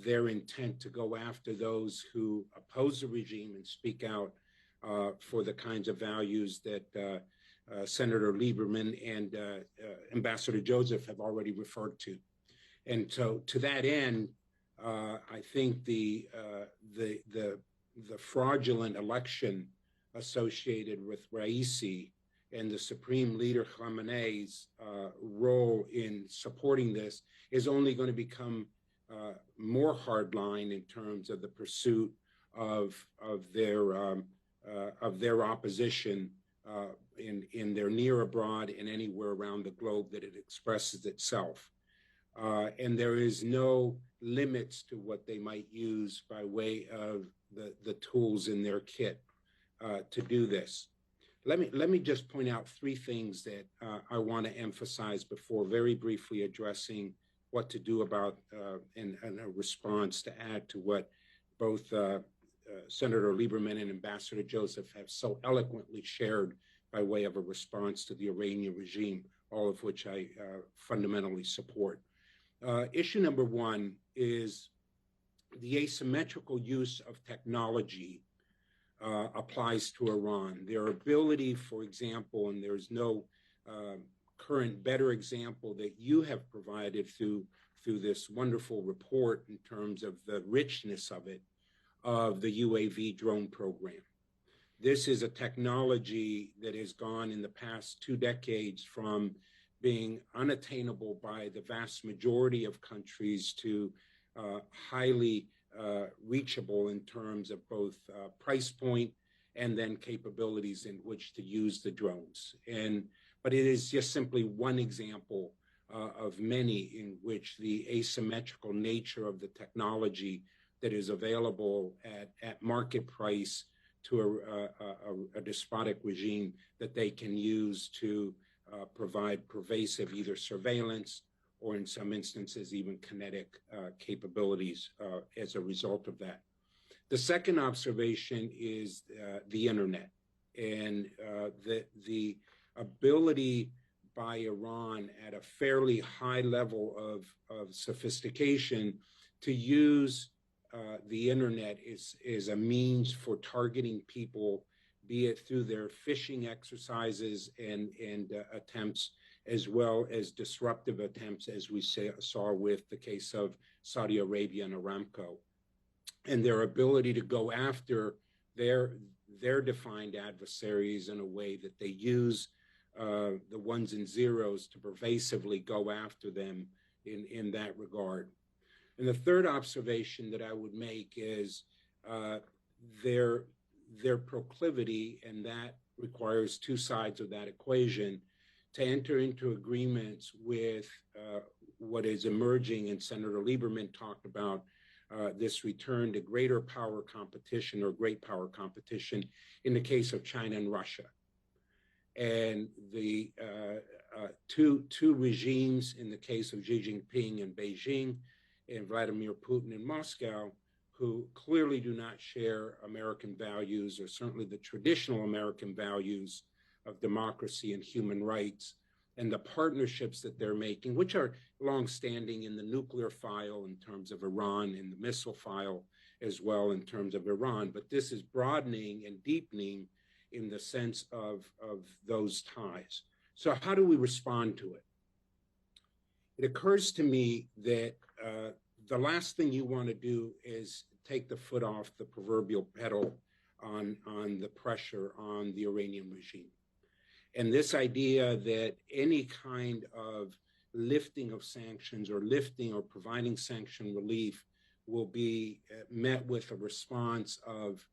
their intent to go after those who oppose the regime and speak out for the kinds of values that Senator Lieberman and Ambassador Joseph have already referred to. And so to that end, I think the fraudulent election associated with Raisi and the Supreme Leader Khamenei's role in supporting this is only going to become more hardline in terms of the pursuit of their opposition in their near, abroad, and anywhere around the globe that it expresses itself. And there is no limits to what they might use by way of the tools in their kit to do this. Let me just point out three things that I want to emphasize before very briefly addressing what to do about and a response to add to what both Senator Lieberman and Ambassador Joseph have so eloquently shared by way of a response to the Iranian regime, all of which I fundamentally support. Issue number one is the asymmetrical use of technology applies to Iran. Their ability, for example, and there's no current better example that you have provided through this wonderful report in terms of the richness of it, of the UAV drone program. This is a technology that has gone in the past 2 decades from being unattainable by the vast majority of countries to highly reachable in terms of both price point and then capabilities in which to use the drones. But it is just simply one example of many in which the asymmetrical nature of the technology that is available at market price to a despotic regime that they can use to provide pervasive either surveillance or in some instances even kinetic capabilities as a result of that. The second observation is the internet and the ability by Iran at a fairly high level of sophistication to use the internet is a means for targeting people, be it through their phishing exercises and attempts, as well as disruptive attempts, as we saw with the case of Saudi Arabia and Aramco, and their ability to go after their defined adversaries in a way that they use the ones and zeros to pervasively go after them in that regard. And the third observation that I would make is their proclivity, and that requires two sides of that equation, to enter into agreements with what is emerging, and Senator Lieberman talked about this return to greater power competition or great power competition in the case of China and Russia. And the two regimes in the case of Xi Jinping in Beijing and Vladimir Putin in Moscow, who clearly do not share American values, or certainly the traditional American values of democracy and human rights, and the partnerships that they're making, which are longstanding in the nuclear file in terms of Iran, and the missile file as well in terms of Iran. But this is broadening and deepening in the sense of those ties. So how do we respond to it? It occurs to me that the last thing you want to do is take the foot off the proverbial pedal on the pressure on the Iranian regime. And this idea that any kind of lifting of sanctions or lifting or providing sanction relief will be met with a response of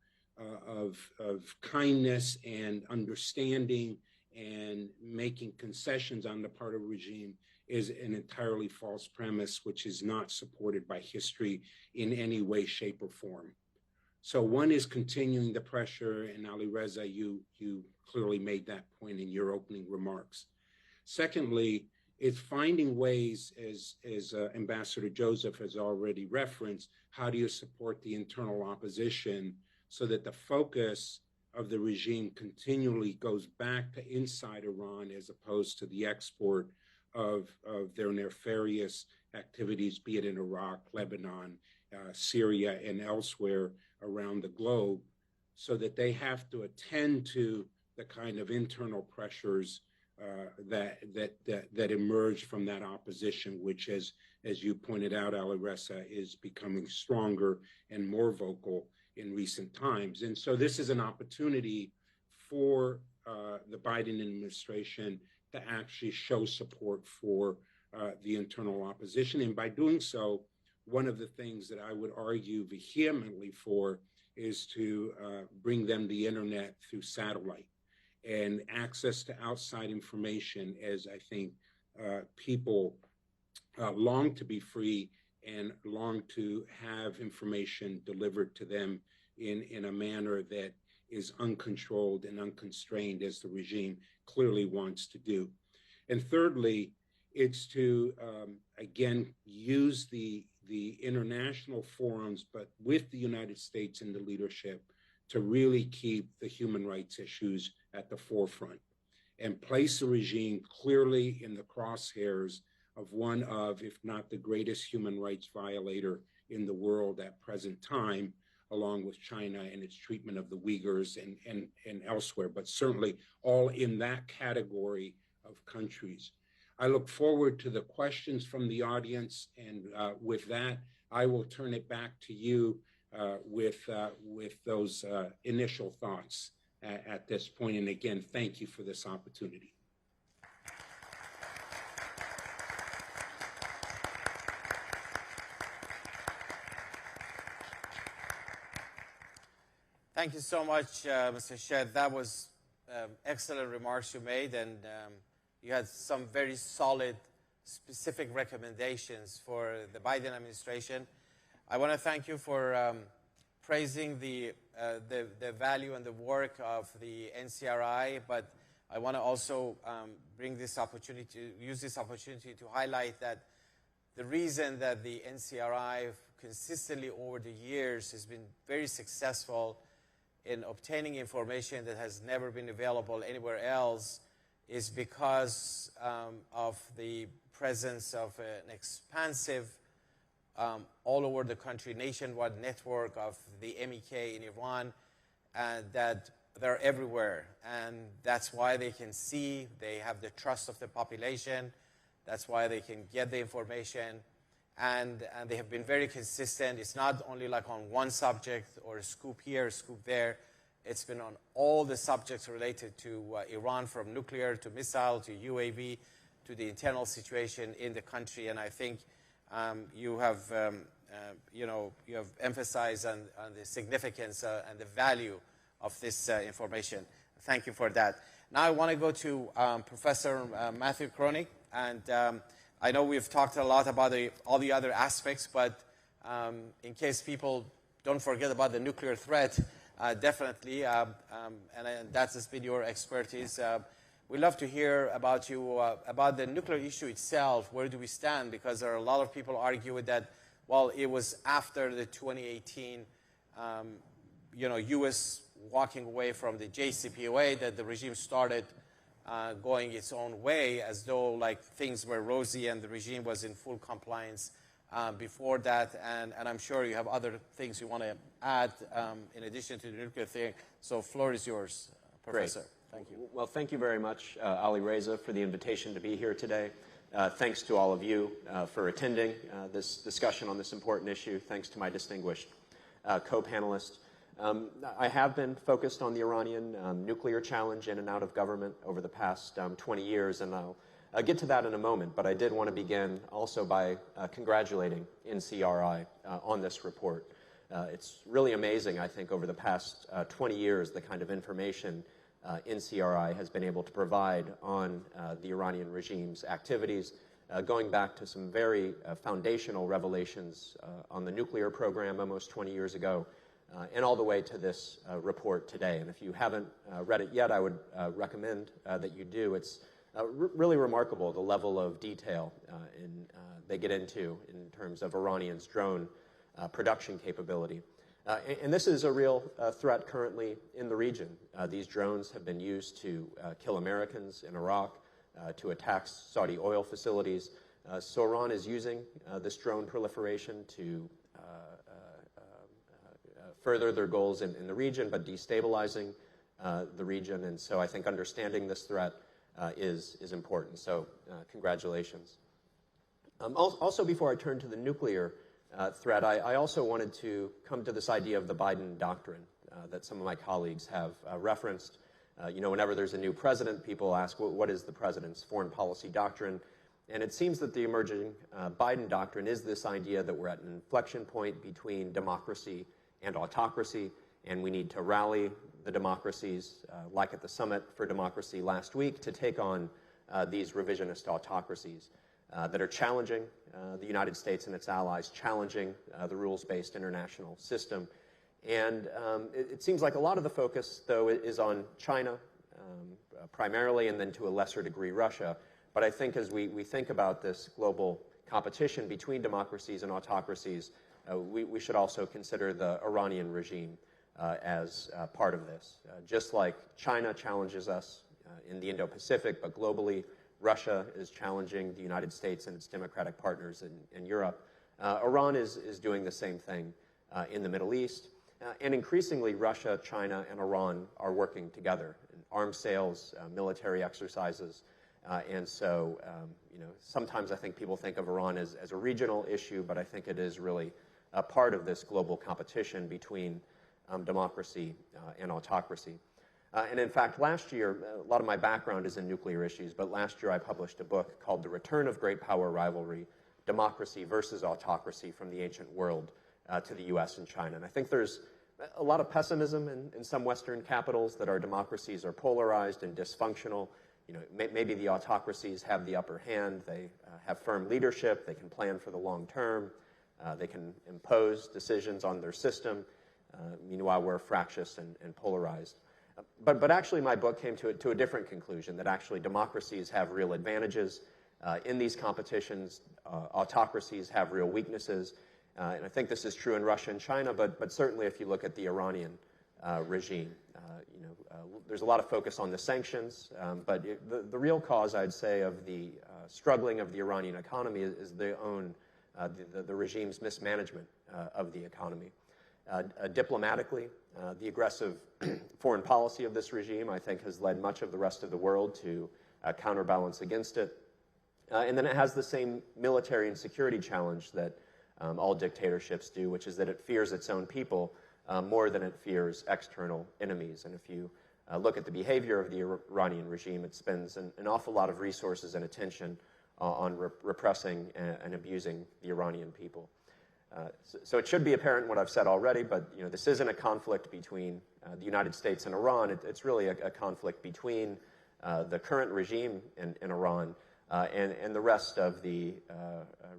kindness and understanding and making concessions on the part of the regime is an entirely false premise, which is not supported by history in any way, shape, or form. So one is continuing the pressure, and Ali Reza, you clearly made that point in your opening remarks. Secondly, it's finding ways, as Ambassador Joseph has already referenced, how do you support the internal opposition so that the focus of the regime continually goes back to inside Iran as opposed to the export of their nefarious activities, be it in Iraq, Lebanon, Syria, and elsewhere around the globe, so that they have to attend to the kind of internal pressures that emerge from that opposition, which, as you pointed out, Ali Reza, is becoming stronger and more vocal in recent times. And so this is an opportunity for the Biden administration to actually show support for the internal opposition. And by doing so, one of the things that I would argue vehemently for is to bring them the internet through satellite and access to outside information, as I think people long to be free and long to have information delivered to them in a manner that is uncontrolled and unconstrained, as the regime clearly wants to do. And thirdly, it's to, again, use the international forums, but with the United States in the leadership, to really keep the human rights issues at the forefront and place the regime clearly in the crosshairs of one of, if not the greatest human rights violator in the world at present time, along with China and its treatment of the Uyghurs and elsewhere, but certainly all in that category of countries. I look forward to the questions from the audience, and with that, I will turn it back to you with those initial thoughts at this point. And again, thank you for this opportunity. Thank you so much, Mr. Shep. That was excellent remarks you made, and you had some very solid, specific recommendations for the Biden administration. I want to thank you for praising the value and the work of the NCRI, but I want to also use this opportunity to highlight that the reason that the NCRI consistently over the years has been very successful in obtaining information that has never been available anywhere else is because of the presence of an expansive, all over the country, nationwide network of the MEK in Iran, that they're everywhere. And that's why they can see, they have the trust of the population. That's why they can get the information. And they have been very consistent. It's not only like on one subject or a scoop here, a scoop there. It's been on all the subjects related to Iran, from nuclear to missile to UAV to the internal situation in the country. And I think you have emphasized on the significance and the value of this information. Thank you for that. Now I want to go to Professor Matthew Kroenig, and I know we've talked a lot about all the other aspects, but in case people don't forget about the nuclear threat, definitely, and that has been your expertise. We'd love to hear about you, about the nuclear issue itself. Where do we stand? Because there are a lot of people arguing that, well, it was after the 2018, U.S. walking away from the JCPOA that the regime started going its own way, as though like things were rosy and the regime was in full compliance before that. And I'm sure you have other things you want to add in addition to the nuclear thing. So floor is yours, Professor. Great. Thank you. Well, thank you very much, Ali Reza, for the invitation to be here today. Thanks to all of you for attending this discussion on this important issue. Thanks to my distinguished co-panelists. I have been focused on the Iranian nuclear challenge in and out of government over the past 20 years, and I'll get to that in a moment, but I did want to begin also by congratulating NCRI on this report. It's really amazing, I think, over the past 20 years, the kind of information NCRI has been able to provide on the Iranian regime's activities, going back to some very foundational revelations on the nuclear program almost 20 years ago, and all the way to this report today. And if you haven't read it yet, I would recommend that you do. It's really remarkable, the level of detail they get into in terms of Iranians' drone production capability. And this is a real threat currently in the region. These drones have been used to kill Americans in Iraq, to attack Saudi oil facilities. So Iran is using this drone proliferation to further their goals in the region, but destabilizing the region. And so I think understanding this threat is important. So congratulations. Also, before I turn to the nuclear threat, I also wanted to come to this idea of the Biden Doctrine that some of my colleagues have referenced. Whenever there's a new president, people ask, well, what is the president's foreign policy doctrine? And it seems that the emerging Biden Doctrine is this idea that we're at an inflection point between democracy and autocracy, and we need to rally the democracies, like at the Summit for Democracy last week, to take on these revisionist autocracies that are challenging the United States and its allies, challenging the rules-based international system. And it seems like a lot of the focus, though, is on China primarily, and then to a lesser degree Russia. But I think as we think about this global competition between democracies and autocracies, we should also consider the Iranian regime as part of this. Just like China challenges us in the Indo-Pacific, but globally, Russia is challenging the United States and its democratic partners in Europe. Iran is doing the same thing in the Middle East. And increasingly, Russia, China, and Iran are working together in arms sales, military exercises. And so, sometimes I think people think of Iran as a regional issue, but I think it is really a part of this global competition between democracy and autocracy. And in fact, last year, a lot of my background is in nuclear issues, but last year I published a book called The Return of Great Power Rivalry, Democracy versus Autocracy from the Ancient World to the US and China. And I think there's a lot of pessimism in some Western capitals that our democracies are polarized and dysfunctional. Maybe the autocracies have the upper hand. They have firm leadership. They can plan for the long term. They can impose decisions on their system. Meanwhile, we're fractious and polarized. But actually, my book came to a different conclusion, that actually democracies have real advantages in these competitions. Autocracies have real weaknesses. And I think this is true in Russia and China, but certainly if you look at the Iranian regime, there's a lot of focus on the sanctions, but the real cause, I'd say, of the struggling of the Iranian economy is the regime's mismanagement of the economy. Diplomatically, the aggressive foreign policy of this regime, I think, has led much of the rest of the world to counterbalance against it. And then it has the same military and security challenge that all dictatorships do, which is that it fears its own people more than it fears external enemies. And if you look at the behavior of the Iranian regime, it spends an awful lot of resources and attention on repressing and abusing the Iranian people. So it should be apparent what I've said already, but this isn't a conflict between the United States and Iran. It's really a conflict between the current regime in Iran and the rest of the,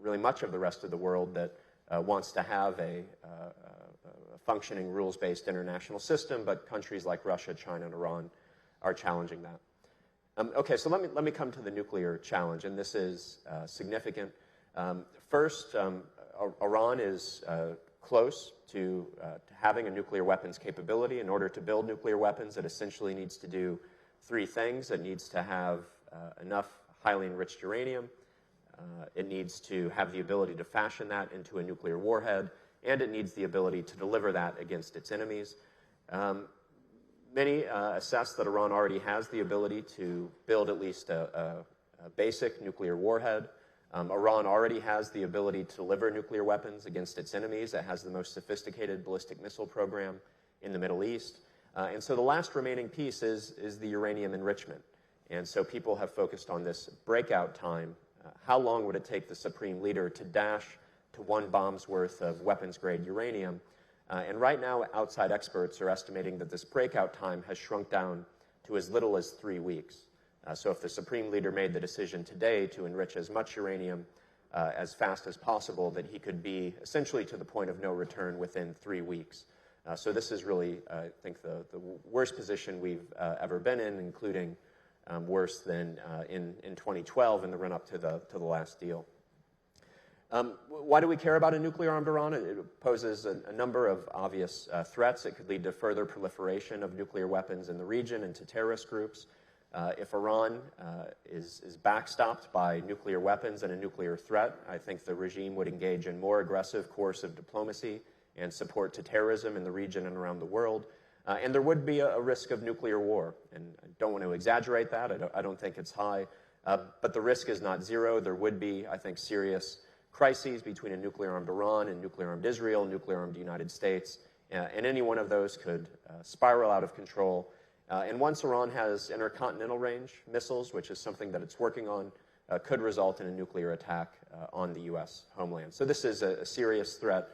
really much of the rest of the world that wants to have a functioning rules-based international system, but countries like Russia, China, and Iran are challenging that. Okay, so let me come to the nuclear challenge, and this is significant. First, Iran is close to having a nuclear weapons capability. In order to build nuclear weapons, it essentially needs to do three things. It needs to have enough highly enriched uranium. It needs to have the ability to fashion that into a nuclear warhead, and it needs the ability to deliver that against its enemies. Many assess that Iran already has the ability to build at least a basic nuclear warhead. Iran already has the ability to deliver nuclear weapons against its enemies. It has the most sophisticated ballistic missile program in the Middle East. And so the last remaining piece is the uranium enrichment. And so people have focused on this breakout time. How long would it take the Supreme Leader to dash to one bomb's worth of weapons-grade uranium? And right now, outside experts are estimating that this breakout time has shrunk down to as little as 3 weeks. So if the Supreme Leader made the decision today to enrich as much uranium as fast as possible, that he could be essentially to the point of no return within 3 weeks. So this is really, I think, the worst position we've ever been in, including worse than in 2012 in the run-up to the last deal. Why do we care about a nuclear-armed Iran? It poses a number of obvious threats. It could lead to further proliferation of nuclear weapons in the region and to terrorist groups. If Iran is backstopped by nuclear weapons and a nuclear threat, I think the regime would engage in more aggressive course of diplomacy and support to terrorism in the region and around the world. And there would be a risk of nuclear war. And I don't want to exaggerate that. I don't think it's high. But the risk is not zero. There would be, I think, serious crises between a nuclear-armed Iran and nuclear-armed Israel, nuclear-armed United States. And any one of those could spiral out of control. And once Iran has intercontinental range missiles, which is something that it's working on, could result in a nuclear attack on the U.S. homeland. So this is a serious threat.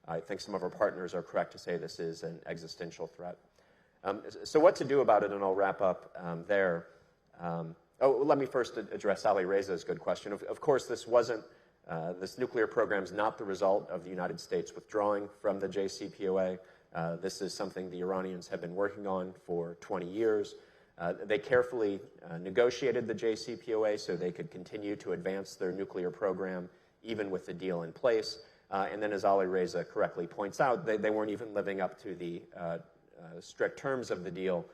I think some of our partners are correct to say this is an existential threat. So what to do about it, and I'll wrap up there. Let me first address Ali Reza's good question. Of course, this nuclear program is not the result of the United States withdrawing from the JCPOA. This is something the Iranians have been working on for 20 years. They carefully negotiated the JCPOA so they could continue to advance their nuclear program even with the deal in place. And then, as Ali Reza correctly points out, they weren't even living up to the strict terms of the deal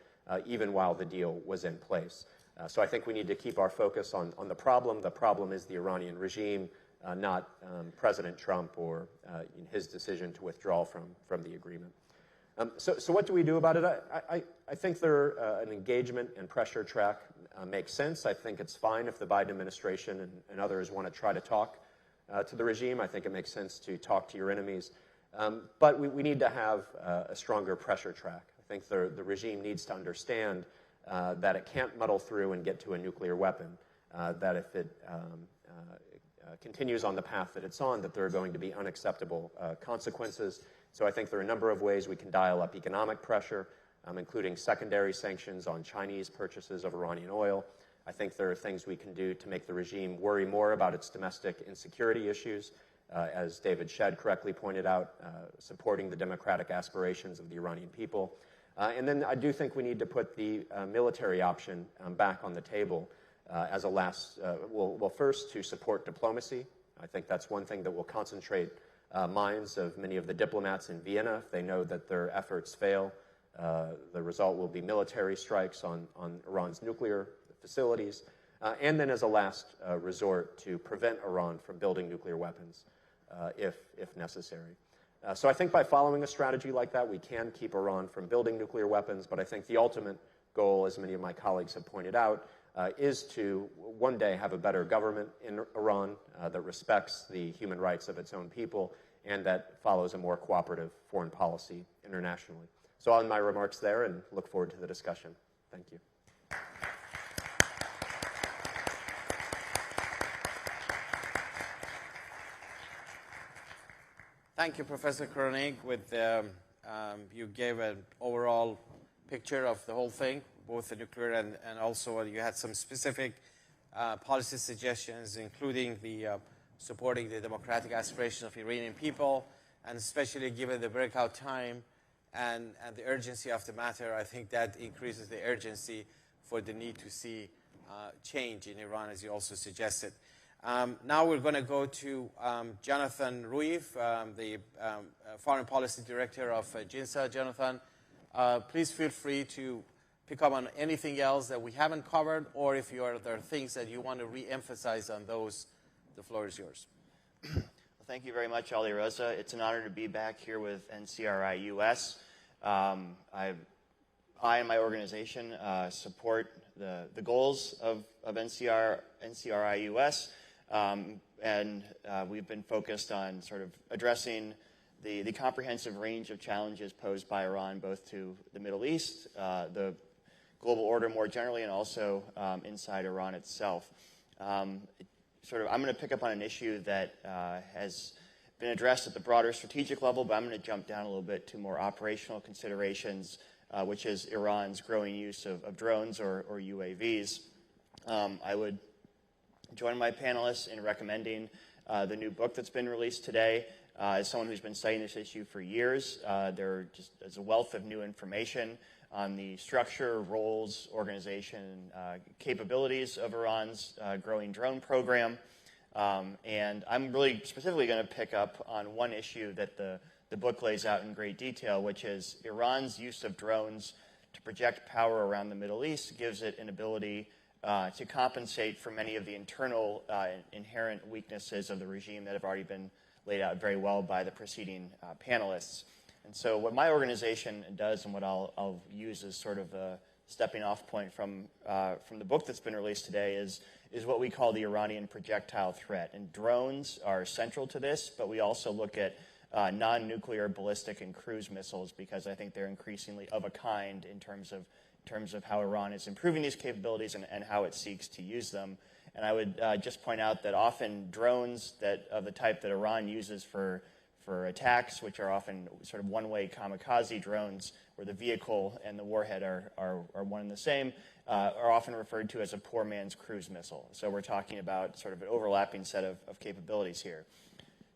even while the deal was in place. So I think we need to keep our focus on the problem. The problem is the Iranian regime, not President Trump or his decision to withdraw from the agreement. So what do we do about it? I think an engagement and pressure track makes sense. I think it's fine if the Biden administration and others want to try to talk to the regime. I think it makes sense to talk to your enemies. But we need to have a stronger pressure track. I think the regime needs to understand that it can't muddle through and get to a nuclear weapon, that if it continues on the path that it's on, that there are going to be unacceptable consequences. So I think there are a number of ways we can dial up economic pressure, including secondary sanctions on Chinese purchases of Iranian oil. I think there are things we can do to make the regime worry more about its domestic insecurity issues, as David Shedd correctly pointed out, supporting the democratic aspirations of the Iranian people. And then I do think we need to put the military option back on the table as a last, first to support diplomacy. I think that's one thing that will concentrate minds of many of the diplomats in Vienna. If they know that their efforts fail, the result will be military strikes on Iran's nuclear facilities. And then as a last resort, to prevent Iran from building nuclear weapons if necessary. So I think by following a strategy like that, we can keep Iran from building nuclear weapons, but I think the ultimate goal, as many of my colleagues have pointed out, is to one day have a better government in Iran that respects the human rights of its own people and that follows a more cooperative foreign policy internationally. So I'll end my remarks there and look forward to the discussion. Thank you. Thank you, Professor Kroenig. You gave an overall picture of the whole thing, both the nuclear and also you had some specific policy suggestions, including the supporting the democratic aspirations of Iranian people, and especially given the breakout time and the urgency of the matter, I think that increases the urgency for the need to see change in Iran, as you also suggested. Now we're going to go to Jonathan Ruhe, the Foreign Policy Director of JINSA. Jonathan, please feel free to pick up on anything else that we haven't covered, or if there are things that you want to re-emphasize on those, the floor is yours. Well, thank you very much, Ali Reza. It's an honor to be back here with NCRI-US. I and my organization support the goals of NCRI-US, and we've been focused on sort of addressing the comprehensive range of challenges posed by Iran, both to the Middle East, the global order more generally, and also inside Iran itself. I'm going to pick up on an issue that has been addressed at the broader strategic level, but I'm going to jump down a little bit to more operational considerations, which is Iran's growing use of drones or UAVs. I would join my panelists in recommending the new book that's been released today. As someone who's been studying this issue for years, there's a wealth of new information on the structure, roles, organization, capabilities of Iran's growing drone program. And I'm really specifically going to pick up on one issue that the book lays out in great detail, which is Iran's use of drones to project power around the Middle East gives it an ability to compensate for many of the internal inherent weaknesses of the regime that have already been laid out very well by the preceding panelists. And so what my organization does, and what I'll use as sort of a stepping off point from the book that's been released today, is what we call the Iranian projectile threat. And drones are central to this, but we also look at non-nuclear ballistic and cruise missiles, because I think they're increasingly of a kind in terms of how Iran is improving these capabilities and how it seeks to use them. And I would just point out that often drones of the type that Iran uses for for attacks, which are often sort of one-way kamikaze drones, where the vehicle and the warhead are one and the same, are often referred to as a poor man's cruise missile. So we're talking about sort of an overlapping set of capabilities here.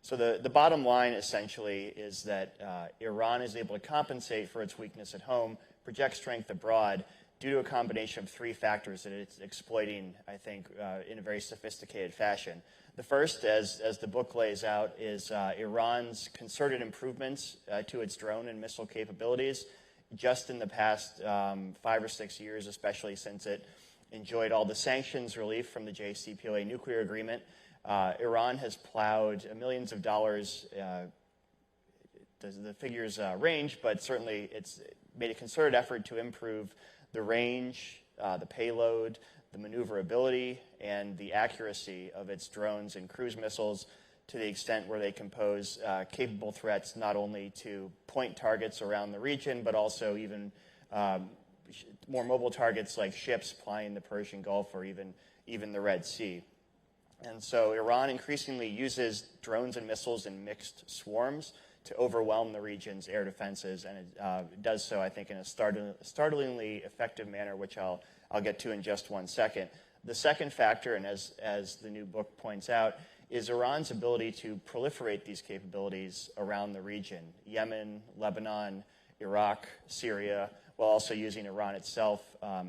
So the bottom line essentially is that Iran is able to compensate for its weakness at home, project strength abroad, due to a combination of three factors that it's exploiting, I think, in a very sophisticated fashion. The first, as the book lays out, is Iran's concerted improvements to its drone and missile capabilities just in the past 5 or 6 years, especially since it enjoyed all the sanctions relief from the JCPOA nuclear agreement. Iran has plowed millions of dollars. The figures range, but certainly it's made a concerted effort to improve the range, the payload, the maneuverability, and the accuracy of its drones and cruise missiles to the extent where they can pose capable threats not only to point targets around the region, but also even more mobile targets like ships plying the Persian Gulf or even the Red Sea. And so Iran increasingly uses drones and missiles in mixed swarms to overwhelm the region's air defenses, and it does so, I think, in a startlingly effective manner, which I'll get to in just one second. The second factor, and as the new book points out, is Iran's ability to proliferate these capabilities around the region, Yemen, Lebanon, Iraq, Syria, while also using Iran itself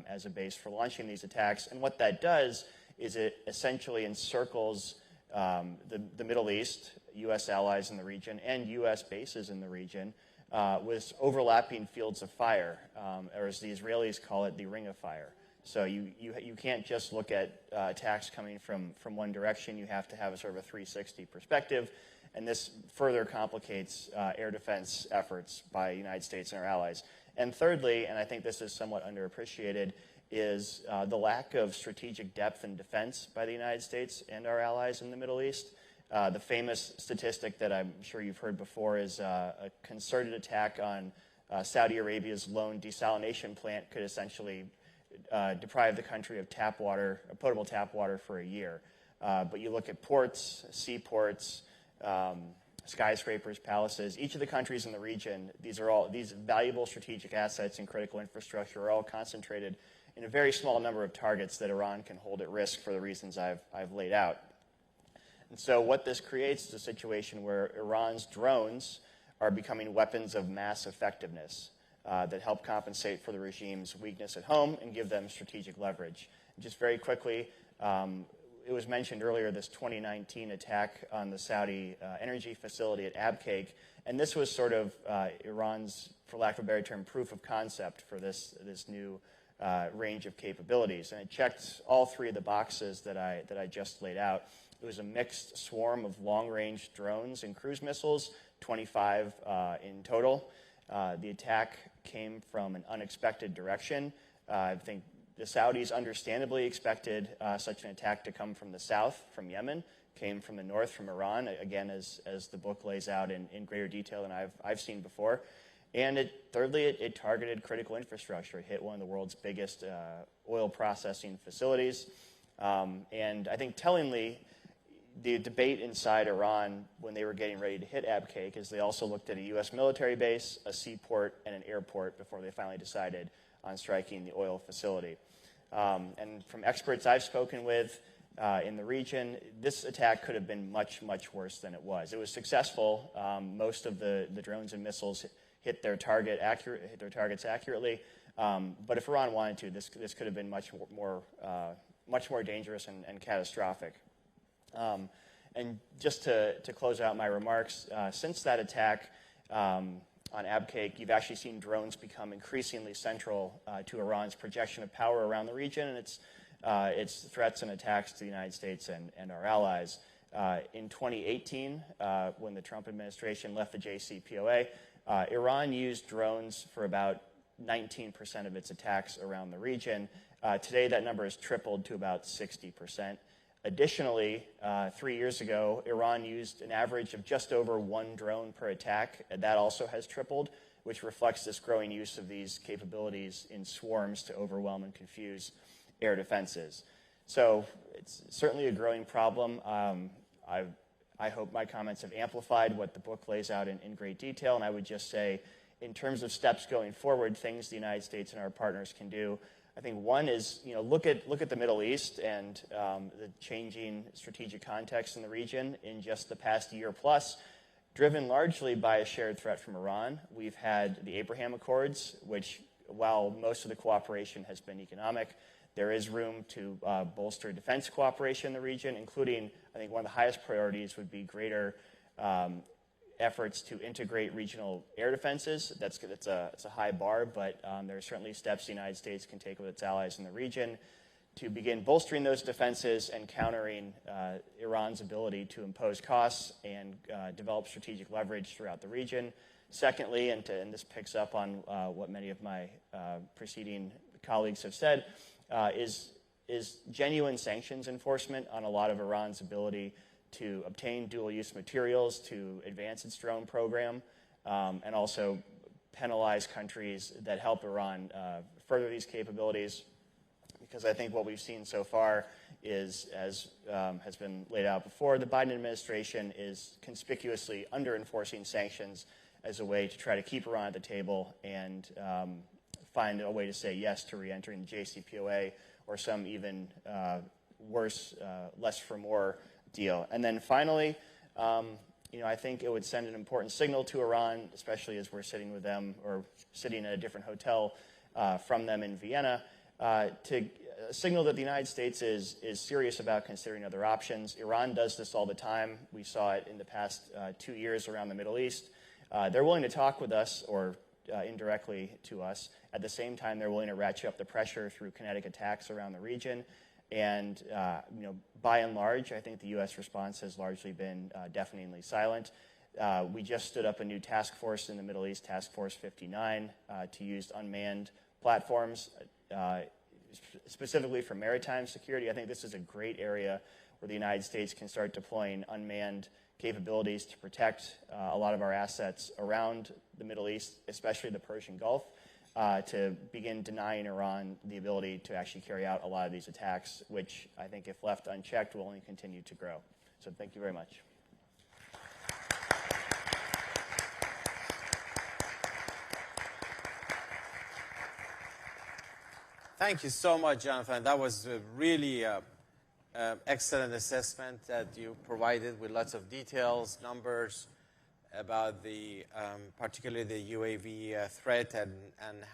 as a base for launching these attacks. And what that does is it essentially encircles the Middle East, U.S. allies in the region, and U.S. bases in the region with overlapping fields of fire, or as the Israelis call it, the ring of fire. So you can't just look at attacks coming from one direction. You have to have a sort of a 360 perspective, and this further complicates air defense efforts by the United States and our allies. And thirdly, and I think this is somewhat underappreciated, is the lack of strategic depth in defense by the United States and our allies in the Middle East. The famous statistic that I'm sure you've heard before is a concerted attack on Saudi Arabia's lone desalination plant could essentially deprive the country of tap water, potable tap water, for a year. But you look at ports, seaports, skyscrapers, palaces, each of the countries in the region, these valuable strategic assets and critical infrastructure are all concentrated in a very small number of targets that Iran can hold at risk for the reasons I've laid out. And so what this creates is a situation where Iran's drones are becoming weapons of mass effectiveness that help compensate for the regime's weakness at home and give them strategic leverage. And just very quickly, it was mentioned earlier, this 2019 attack on the Saudi energy facility at Abqaiq, and this was sort of Iran's, for lack of a better term, proof of concept for this new range of capabilities. And it checked all three of the boxes that I just laid out. It was a mixed swarm of long-range drones and cruise missiles, 25 in total. The attack came from an unexpected direction. I think the Saudis understandably expected such an attack to come from the south, from Yemen, came from the north, from Iran, again, as the book lays out in greater detail than I've seen before. And thirdly, it targeted critical infrastructure. It hit one of the world's biggest oil processing facilities. And I think tellingly, the debate inside Iran when they were getting ready to hit Abqaiq is they also looked at a U.S. military base, a seaport, and an airport before they finally decided on striking the oil facility. And from experts I've spoken with in the region, this attack could have been much, much worse than it was. It was successful. Most of the drones and missiles hit their targets accurately. But if Iran wanted to, this could have been much more dangerous and catastrophic. And just to close out my remarks, since that attack on Abqaiq, you've actually seen drones become increasingly central to Iran's projection of power around the region and its threats and attacks to the United States and our allies. In 2018, when the Trump administration left the JCPOA, Iran used drones for about 19% of its attacks around the region. Today, that number has tripled to about 60%. Additionally, 3 years ago, Iran used an average of just over one drone per attack. And that also has tripled, which reflects this growing use of these capabilities in swarms to overwhelm and confuse air defenses. So it's certainly a growing problem. I I hope my comments have amplified what the book lays out in great detail, and I would just say, in terms of steps going forward, things the United States and our partners can do, I think one is, look at the Middle East and the changing strategic context in the region in just the past year plus, driven largely by a shared threat from Iran. We've had the Abraham Accords, which, while most of the cooperation has been economic, there is room to bolster defense cooperation in the region, including, I think, one of the highest priorities would be greater efforts to integrate regional air defenses. It's a high bar, but there are certainly steps the United States can take with its allies in the region to begin bolstering those defenses and countering Iran's ability to impose costs and develop strategic leverage throughout the region. Secondly, and this picks up on what many of my preceding colleagues have said, is genuine sanctions enforcement on a lot of Iran's ability to obtain dual-use materials, to advance its drone program, and also penalize countries that help Iran further these capabilities. Because I think what we've seen so far is, as has been laid out before, the Biden administration is conspicuously under-enforcing sanctions as a way to try to keep Iran at the table and find a way to say yes to re-entering the JCPOA or some even worse, less for more deal. And then finally, I think it would send an important signal to Iran, especially as we're sitting with them or sitting at a different hotel from them in Vienna, to signal that the United States is serious about considering other options. Iran does this all the time. We saw it in the past 2 years around the Middle East. They're willing to talk with us or indirectly to us. At the same time, they're willing to ratchet up the pressure through kinetic attacks around the region. And by and large, I think the U.S. response has largely been deafeningly silent. We just stood up a new task force in the Middle East, Task Force 59, to use unmanned platforms, specifically for maritime security. I think this is a great area where the United States can start deploying unmanned capabilities to protect a lot of our assets around the Middle East, especially the Persian Gulf, to begin denying Iran the ability to actually carry out a lot of these attacks, which I think, if left unchecked, will only continue to grow. So thank you very much. Thank you so much, Jonathan. That was a really excellent assessment that you provided with lots of details, numbers about the, particularly the UAV threat and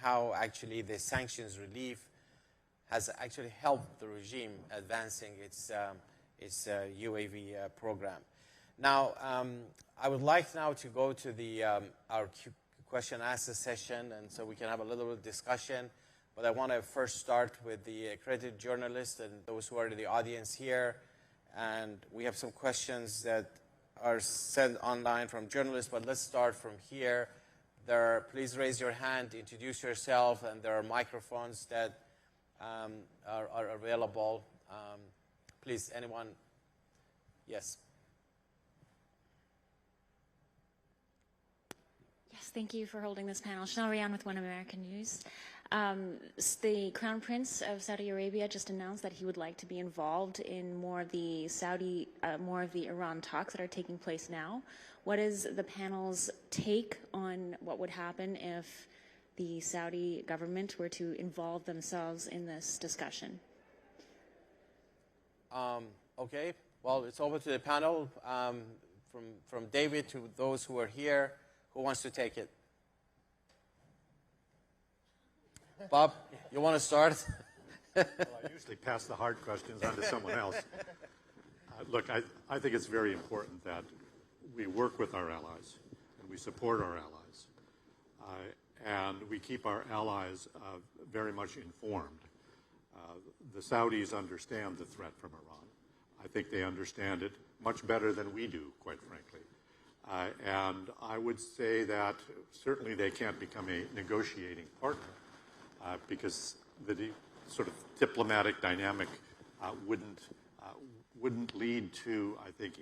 how actually the sanctions relief has actually helped the regime advancing its UAV program. Now, I would like now to go to the our question and answer session, and so we can have a little bit of discussion. But I want to first start with the accredited journalists and those who are in the audience here. And we have some questions that are sent online from journalists, but let's start from here. Please raise your hand, introduce yourself, and there are microphones that are available. Please, anyone? Yes. Yes, thank you for holding this panel. Chanel Rian with One American News. The Crown Prince of Saudi Arabia just announced that he would like to be involved in more of the Iran talks that are taking place now. What is the panel's take on what would happen if the Saudi government were to involve themselves in this discussion? Okay, well, it's over to the panel. From David to those who are here, who wants to take it? Bob, you want to start? Well, I usually pass the hard questions on to someone else. Look, I think it's very important that we work with our allies and we support our allies. And we keep our allies very much informed. The Saudis understand the threat from Iran. I think they understand it much better than we do, quite frankly. And I would say that certainly they can't become a negotiating partner. Because the sort of diplomatic dynamic wouldn't lead to, I think,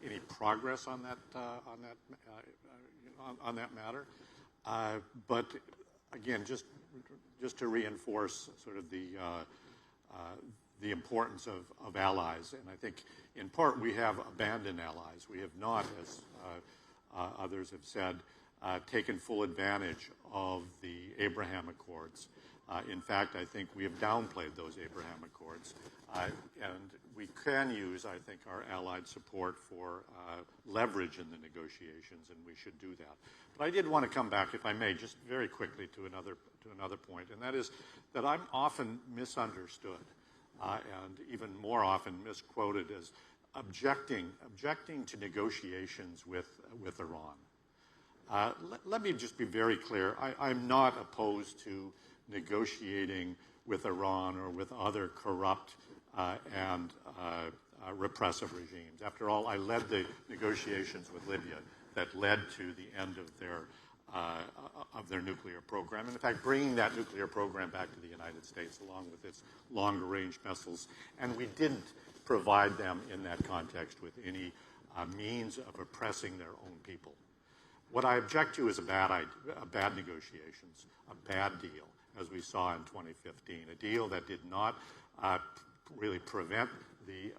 any progress on that matter. But again, just to reinforce sort of the importance of allies. And I think, in part, we have abandoned allies. We have not, as others have said, taken full advantage of the Abraham Accords. In fact, I think we have downplayed those Abraham Accords. And we can use, I think, our allied support for leverage in the negotiations, and we should do that. But I did want to come back, if I may, just very quickly to another point, and that is that I'm often misunderstood and even more often misquoted as objecting to negotiations with Iran. Let me just be very clear. I'm not opposed to negotiating with Iran or with other corrupt and repressive regimes. After all, I led the negotiations with Libya that led to the end of their nuclear program. And in fact, bringing that nuclear program back to the United States along with its longer-range missiles. And we didn't provide them in that context with any means of oppressing their own people. What I object to is bad negotiations, a bad deal, as we saw in 2015, a deal that did not really prevent the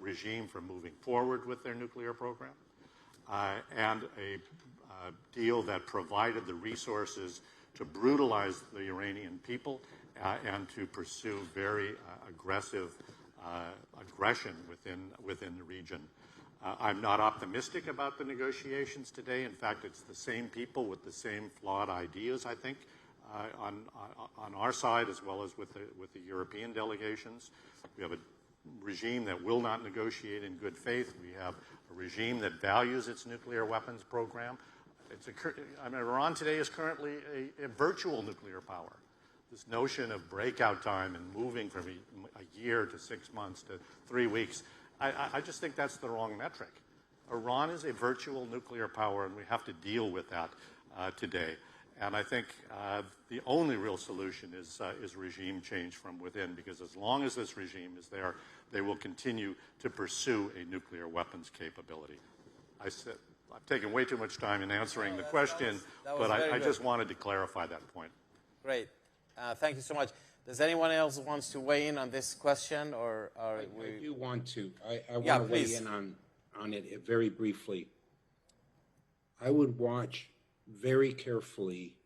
regime from moving forward with their nuclear program, and a deal that provided the resources to brutalize the Iranian people and to pursue very aggressive aggression within the region. I'm not optimistic about the negotiations today. In fact, it's the same people with the same flawed ideas, I think, on our side as well as with the European delegations. We have a regime that will not negotiate in good faith. We have a regime that values its nuclear weapons program. Iran today is currently a virtual nuclear power. This notion of breakout time and moving from a year to 6 months to 3 weeks, I just think that's the wrong metric. Iran is a virtual nuclear power, and we have to deal with that today. And I think the only real solution is regime change from within, because as long as this regime is there, they will continue to pursue a nuclear weapons capability. I've taken way too much time in answering the question, but I just wanted to clarify that point. Great. Thank you so much. Does anyone else wants to weigh in on this question, or are we? I do want to. I want Yeah, to please. weigh in on it very briefly. I would watch very carefully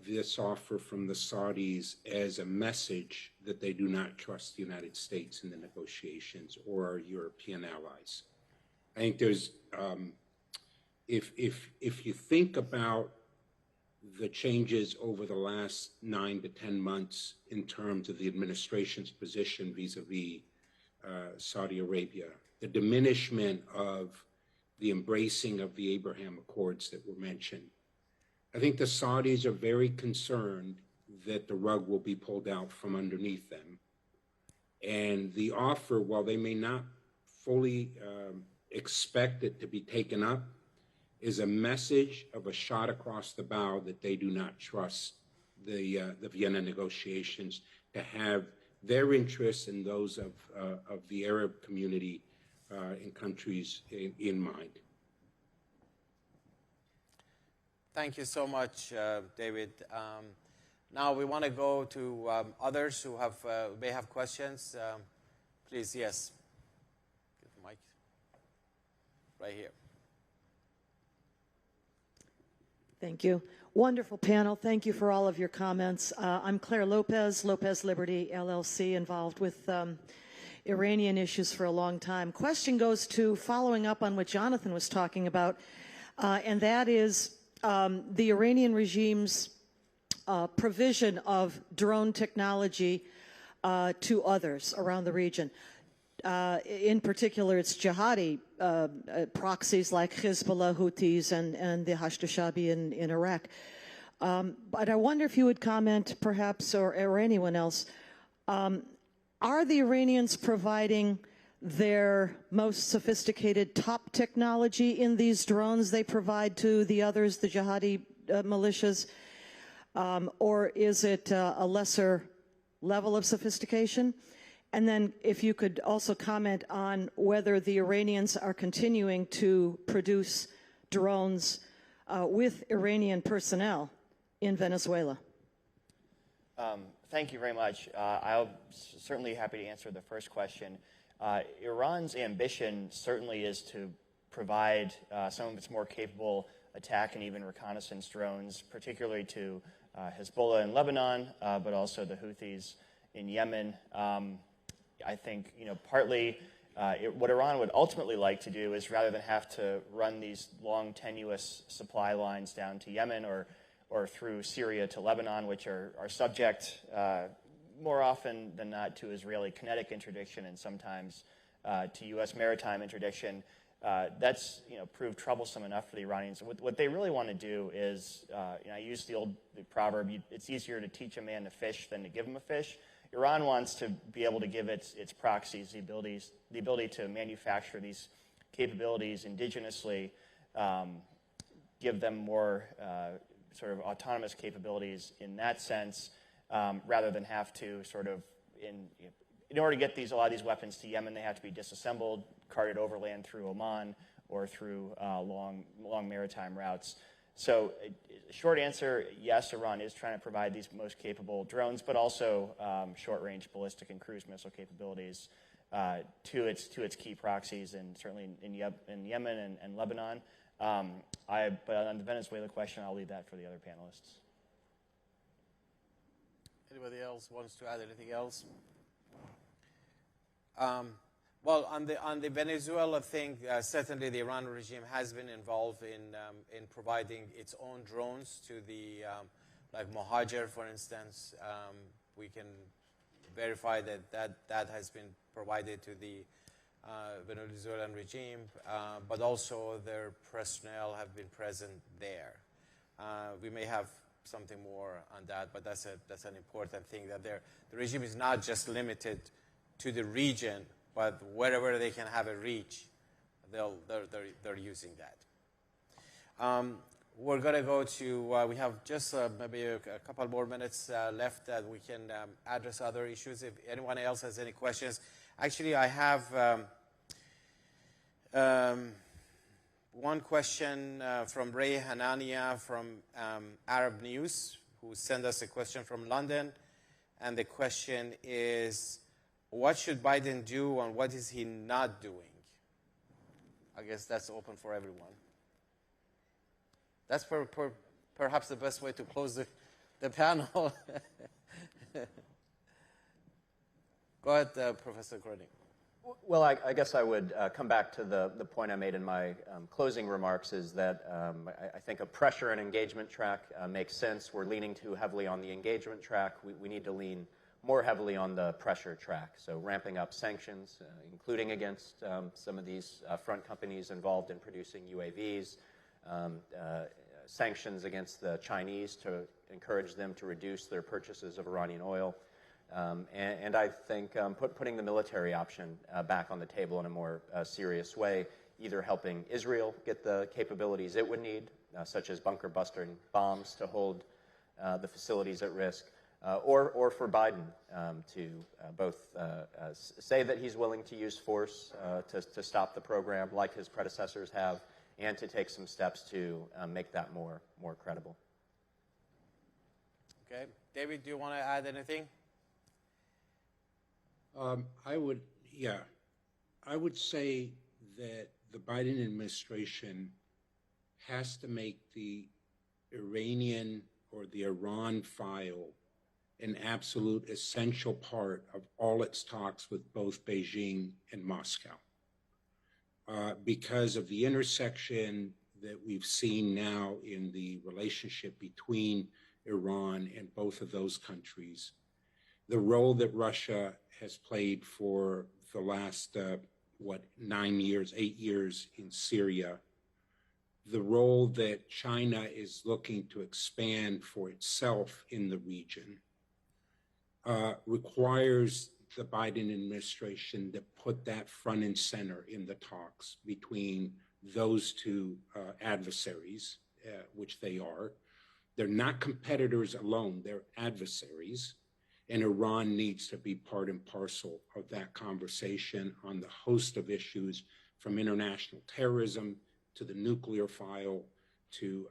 this offer from the Saudis as a message that they do not trust the United States in the negotiations or our European allies. I think there's, if you think about the changes over the last 9 to 10 months in terms of the administration's position vis-a-vis Saudi Arabia, the diminishment of the embracing of the Abraham Accords that were mentioned, I think the Saudis are very concerned that the rug will be pulled out from underneath them. And the offer, while they may not fully expect it to be taken up, is a message of a shot across the bow that they do not trust the Vienna negotiations to have their interests and those of the Arab community in countries in mind. Thank you so much, David. Now we want to go to others who may have questions. Please, yes. Get the mic. Right here. Thank you. Wonderful panel. Thank you for all of your comments. I'm Claire Lopez, Lopez Liberty LLC, involved with Iranian issues for a long time. Question goes to following up on what Jonathan was talking about, and that is the Iranian regime's provision of drone technology to others around the region. In particular, it's jihadi proxies like Hezbollah, Houthis, and the Hashd-e-Shabi in Iraq. But I wonder if you would comment, perhaps, or anyone else, are the Iranians providing their most sophisticated top technology in these drones they provide to the others, the jihadi militias, or is it a lesser level of sophistication? And then if you could also comment on whether the Iranians are continuing to produce drones with Iranian personnel in Venezuela. Thank you very much. I'll certainly happy to answer the first question. Iran's ambition certainly is to provide some of its more capable attack and even reconnaissance drones, particularly to Hezbollah in Lebanon, but also the Houthis in Yemen. I think, partly what Iran would ultimately like to do is, rather than have to run these long, tenuous supply lines down to Yemen or through Syria to Lebanon, which are subject more often than not to Israeli kinetic interdiction and sometimes to U.S. maritime interdiction, that's proved troublesome enough for the Iranians. What they really want to do is, I use the proverb, it's easier to teach a man to fish than to give him a fish. Iran wants to be able to give its proxies the ability to manufacture these capabilities indigenously, give them more sort of autonomous capabilities in that sense, rather than have to sort of, in order to get a lot of these weapons to Yemen, they have to be disassembled, carted overland through Oman or through long maritime routes. So, short answer, yes, Iran is trying to provide these most capable drones, but also short-range ballistic and cruise missile capabilities to its key proxies, and certainly in Yemen and Lebanon. But on the Venezuela question, I'll leave that for the other panelists. Anybody else wants to add anything else? Well, on the Venezuela thing, certainly the Iran regime has been involved in providing its own drones to the, like Mohajer, for instance. We can verify that has been provided to the Venezuelan regime, but also their personnel have been present there. We may have something more on that, but that's an important thing, that the regime is not just limited to the region, but wherever they can have a reach, they're using that. We're going to go to, we have just maybe a couple more minutes left that we can address other issues. If anyone else has any questions. Actually, I have one question from Ray Hanania from Arab News, who sent us a question from London. And the question is, what should Biden do and what is he not doing? I guess that's open for everyone. That's perhaps the best way to close the panel. Go ahead, Professor Kroenig. Well, I guess I would come back to the point I made in my closing remarks, is that I think a pressure and engagement track makes sense. We're leaning too heavily on the engagement track. We need to lean more heavily on the pressure track, so ramping up sanctions, including against some of these front companies involved in producing UAVs, sanctions against the Chinese to encourage them to reduce their purchases of Iranian oil, and I think putting the military option back on the table in a more serious way, either helping Israel get the capabilities it would need, such as bunker-busting bombs to hold the facilities at risk, or for Biden to both say that he's willing to use force to stop the program, like his predecessors have, and to take some steps to make that more credible. Okay. David, do you want to add anything? I would say that the Biden administration has to make the Iranian or the Iran file an absolute essential part of all its talks with both Beijing and Moscow, because of the intersection that we've seen now in the relationship between Iran and both of those countries, the role that Russia has played for the last, 8 years in Syria, the role that China is looking to expand for itself in the region, requires the Biden administration to put that front and center in the talks between those two adversaries, which they are. They're not competitors alone, they're adversaries. And Iran needs to be part and parcel of that conversation on the host of issues, from international terrorism to the nuclear file to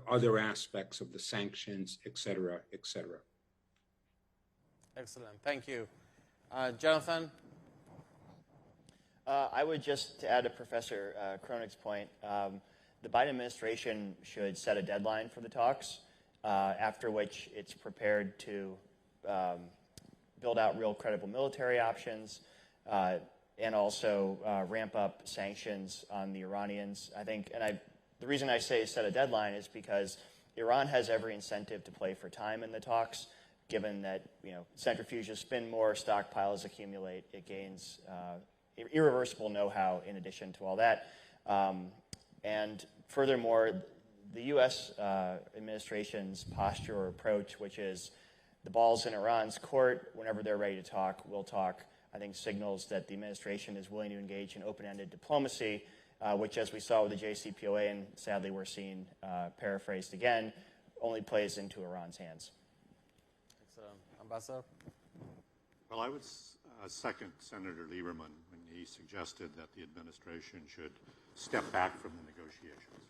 other aspects of the sanctions, et cetera, et cetera. Excellent. Thank you. Jonathan? I would just, to add to Professor Kroenig's point, the Biden administration should set a deadline for the talks, after which it's prepared to build out real credible military options, and also ramp up sanctions on the Iranians. I think, and the reason I say set a deadline is because Iran has every incentive to play for time in the talks, given that, centrifuges spin more, stockpiles accumulate, it gains irreversible know-how in addition to all that. And furthermore, the U.S. Administration's posture or approach, which is the ball's in Iran's court, whenever they're ready to talk, we'll talk, I think signals that the administration is willing to engage in open-ended diplomacy, which, as we saw with the JCPOA, and sadly we're seeing paraphrased again, only plays into Iran's hands. Excellent. Ambassador? Well, I would second Senator Lieberman when he suggested that the administration should step back from the negotiations.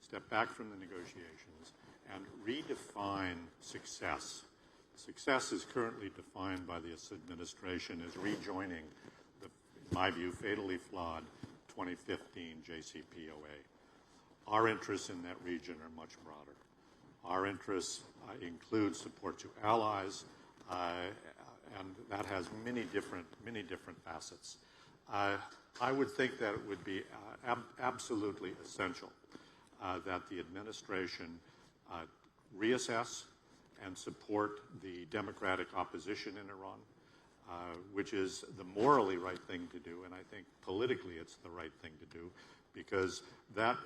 Step back from the negotiations and redefine success. Success is currently defined by this administration as rejoining the, in my view, fatally flawed 2015 JCPOA. Our interests in that region are much broader. Our interests include support to allies, and that has many different facets. I would think that it would be absolutely essential that the administration reassess and support the democratic opposition in Iran, which is the morally right thing to do, and I think politically it's the right thing to do, because that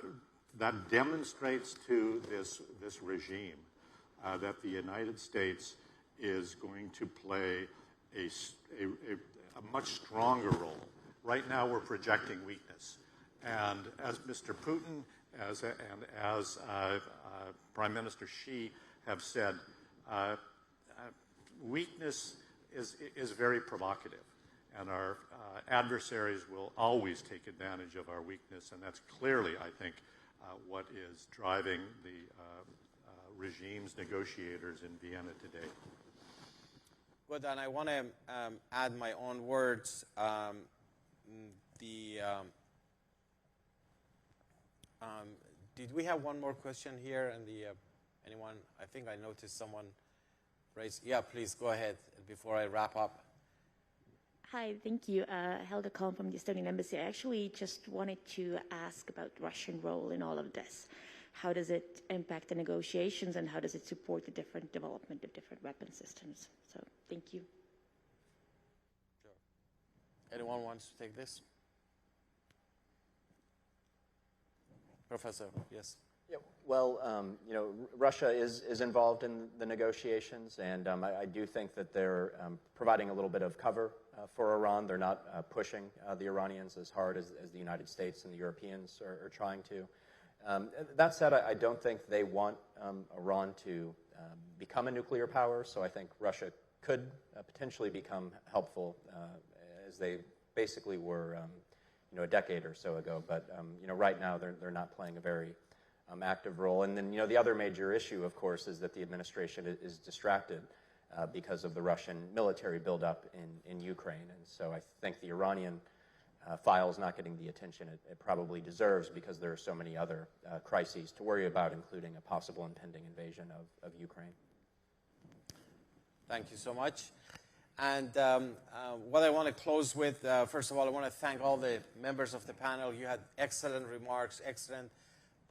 demonstrates to this regime that the United States is going to play a much stronger role. Right now we're projecting weakness. And as Mr. Putin and as Prime Minister Xi have said, weakness is very provocative. And our adversaries will always take advantage of our weakness. And that's clearly, I think, what is driving the regime's negotiators in Vienna today. Good, and I want to add my own words. Did we have one more question here? And anyone? I think I noticed someone raised. Yeah, please go ahead before I wrap up. Hi, thank you. Helga Kohn from the Estonian Embassy. I actually just wanted to ask about Russian role in all of this. How does it impact the negotiations, and how does it support the different development of different weapon systems? So, thank you. Sure. Anyone wants to take this? Professor, yes. Yeah, well, Russia is involved in the negotiations, and I do think that they're providing a little bit of cover for Iran. They're not pushing the Iranians as hard as the United States and the Europeans are trying to. That said, I don't think they want Iran to become a nuclear power, so I think Russia could potentially become helpful as they basically were a decade or so ago. But right now they're not playing a very active role. And then the other major issue, of course, is that the administration is distracted because of the Russian military buildup in Ukraine. And so I think the Iranian file is not getting the attention it probably deserves, because there are so many other crises to worry about, including a possible impending invasion of Ukraine. Thank you so much. And what I want to close with, first of all, I want to thank all the members of the panel. You had excellent remarks, excellent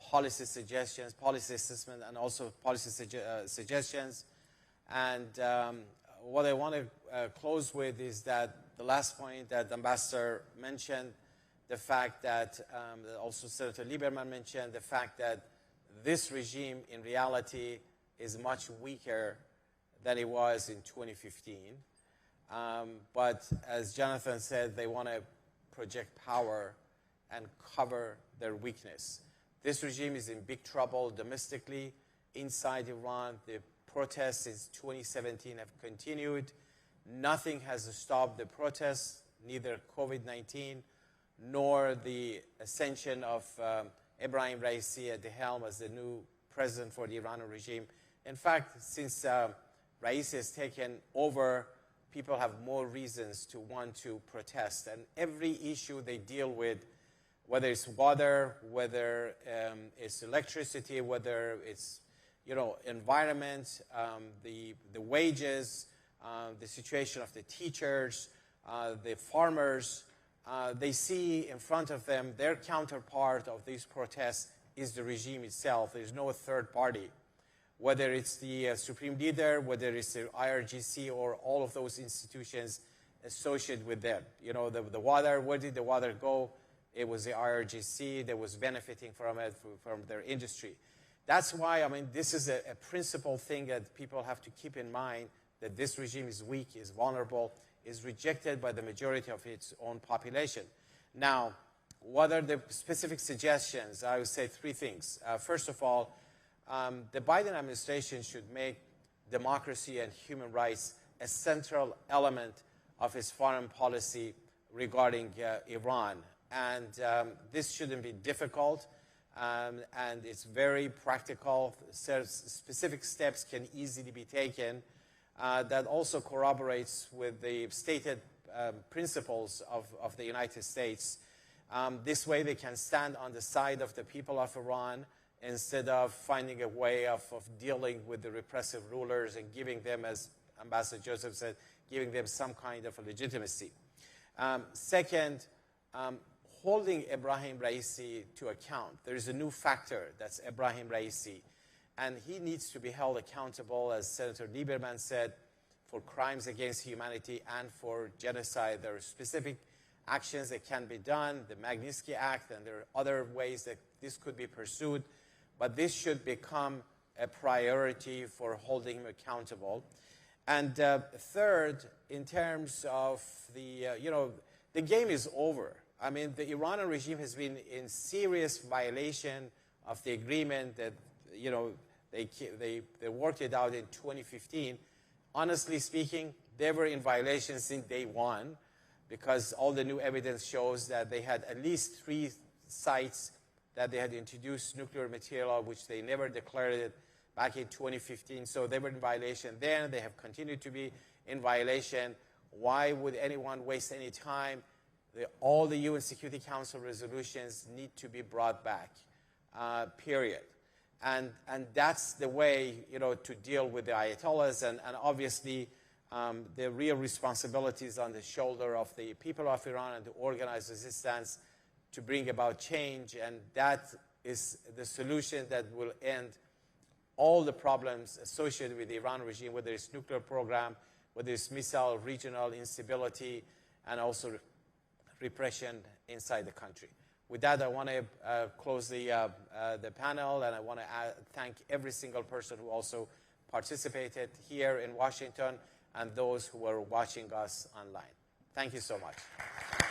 policy suggestions, policy assessment, and also policy suggestions. And what I want to close with is that the last point that the ambassador mentioned, the fact that also Senator Lieberman mentioned, the fact that this regime in reality is much weaker than it was in 2015. But as Jonathan said, they want to project power and cover their weakness. This regime is in big trouble domestically, inside Iran. The protests since 2017 have continued. Nothing has stopped the protests, neither COVID-19 nor the ascension of Ebrahim Raisi at the helm as the new president for the Iranian regime. In fact, since Raisi has taken over people have more reasons to want to protest. And every issue they deal with, whether it's water, whether it's electricity, whether it's environment, the wages, the situation of the teachers, the farmers, they see in front of them their counterpart of these protests is the regime itself. There's no third party. Whether it's the Supreme Leader, whether it's the IRGC, or all of those institutions associated with them. The water, where did the water go? It was the IRGC that was benefiting from it, from their industry. That's why, this is a principal thing that people have to keep in mind, that this regime is weak, is vulnerable, is rejected by the majority of its own population. Now, what are the specific suggestions? I would say three things. First of all, the Biden administration should make democracy and human rights a central element of its foreign policy regarding Iran. And this shouldn't be difficult, and it's very practical. Specific steps can easily be taken that also corroborates with the stated principles of the United States. This way they can stand on the side of the people of Iran instead of finding a way of dealing with the repressive rulers and giving them, as Ambassador Joseph said, giving them some kind of a legitimacy. Second, holding Ebrahim Raisi to account. There is a new factor, that's Ebrahim Raisi. And he needs to be held accountable, as Senator Lieberman said, for crimes against humanity and for genocide. There are specific actions that can be done, the Magnitsky Act, and there are other ways that this could be pursued. But this should become a priority for holding him accountable. And third, in terms of the game is over. The Iranian regime has been in serious violation of the agreement that, they worked it out in 2015. Honestly speaking, they were in violation since day one, because all the new evidence shows that they had at least 3 sites that they had introduced nuclear material, which they never declared it back in 2015. So they were in violation then. They have continued to be in violation. Why would anyone waste any time? All the UN Security Council resolutions need to be brought back, period. And that's the way, to deal with the Ayatollahs. And obviously, the real responsibility is on the shoulder of the people of Iran and to organize resistance to bring about change. And that is the solution that will end all the problems associated with the Iran regime, whether it's nuclear program, whether it's missile regional instability, and also repression inside the country. With that, I want to close the panel, and I want to thank every single person who also participated here in Washington and those who are watching us online. Thank you so much.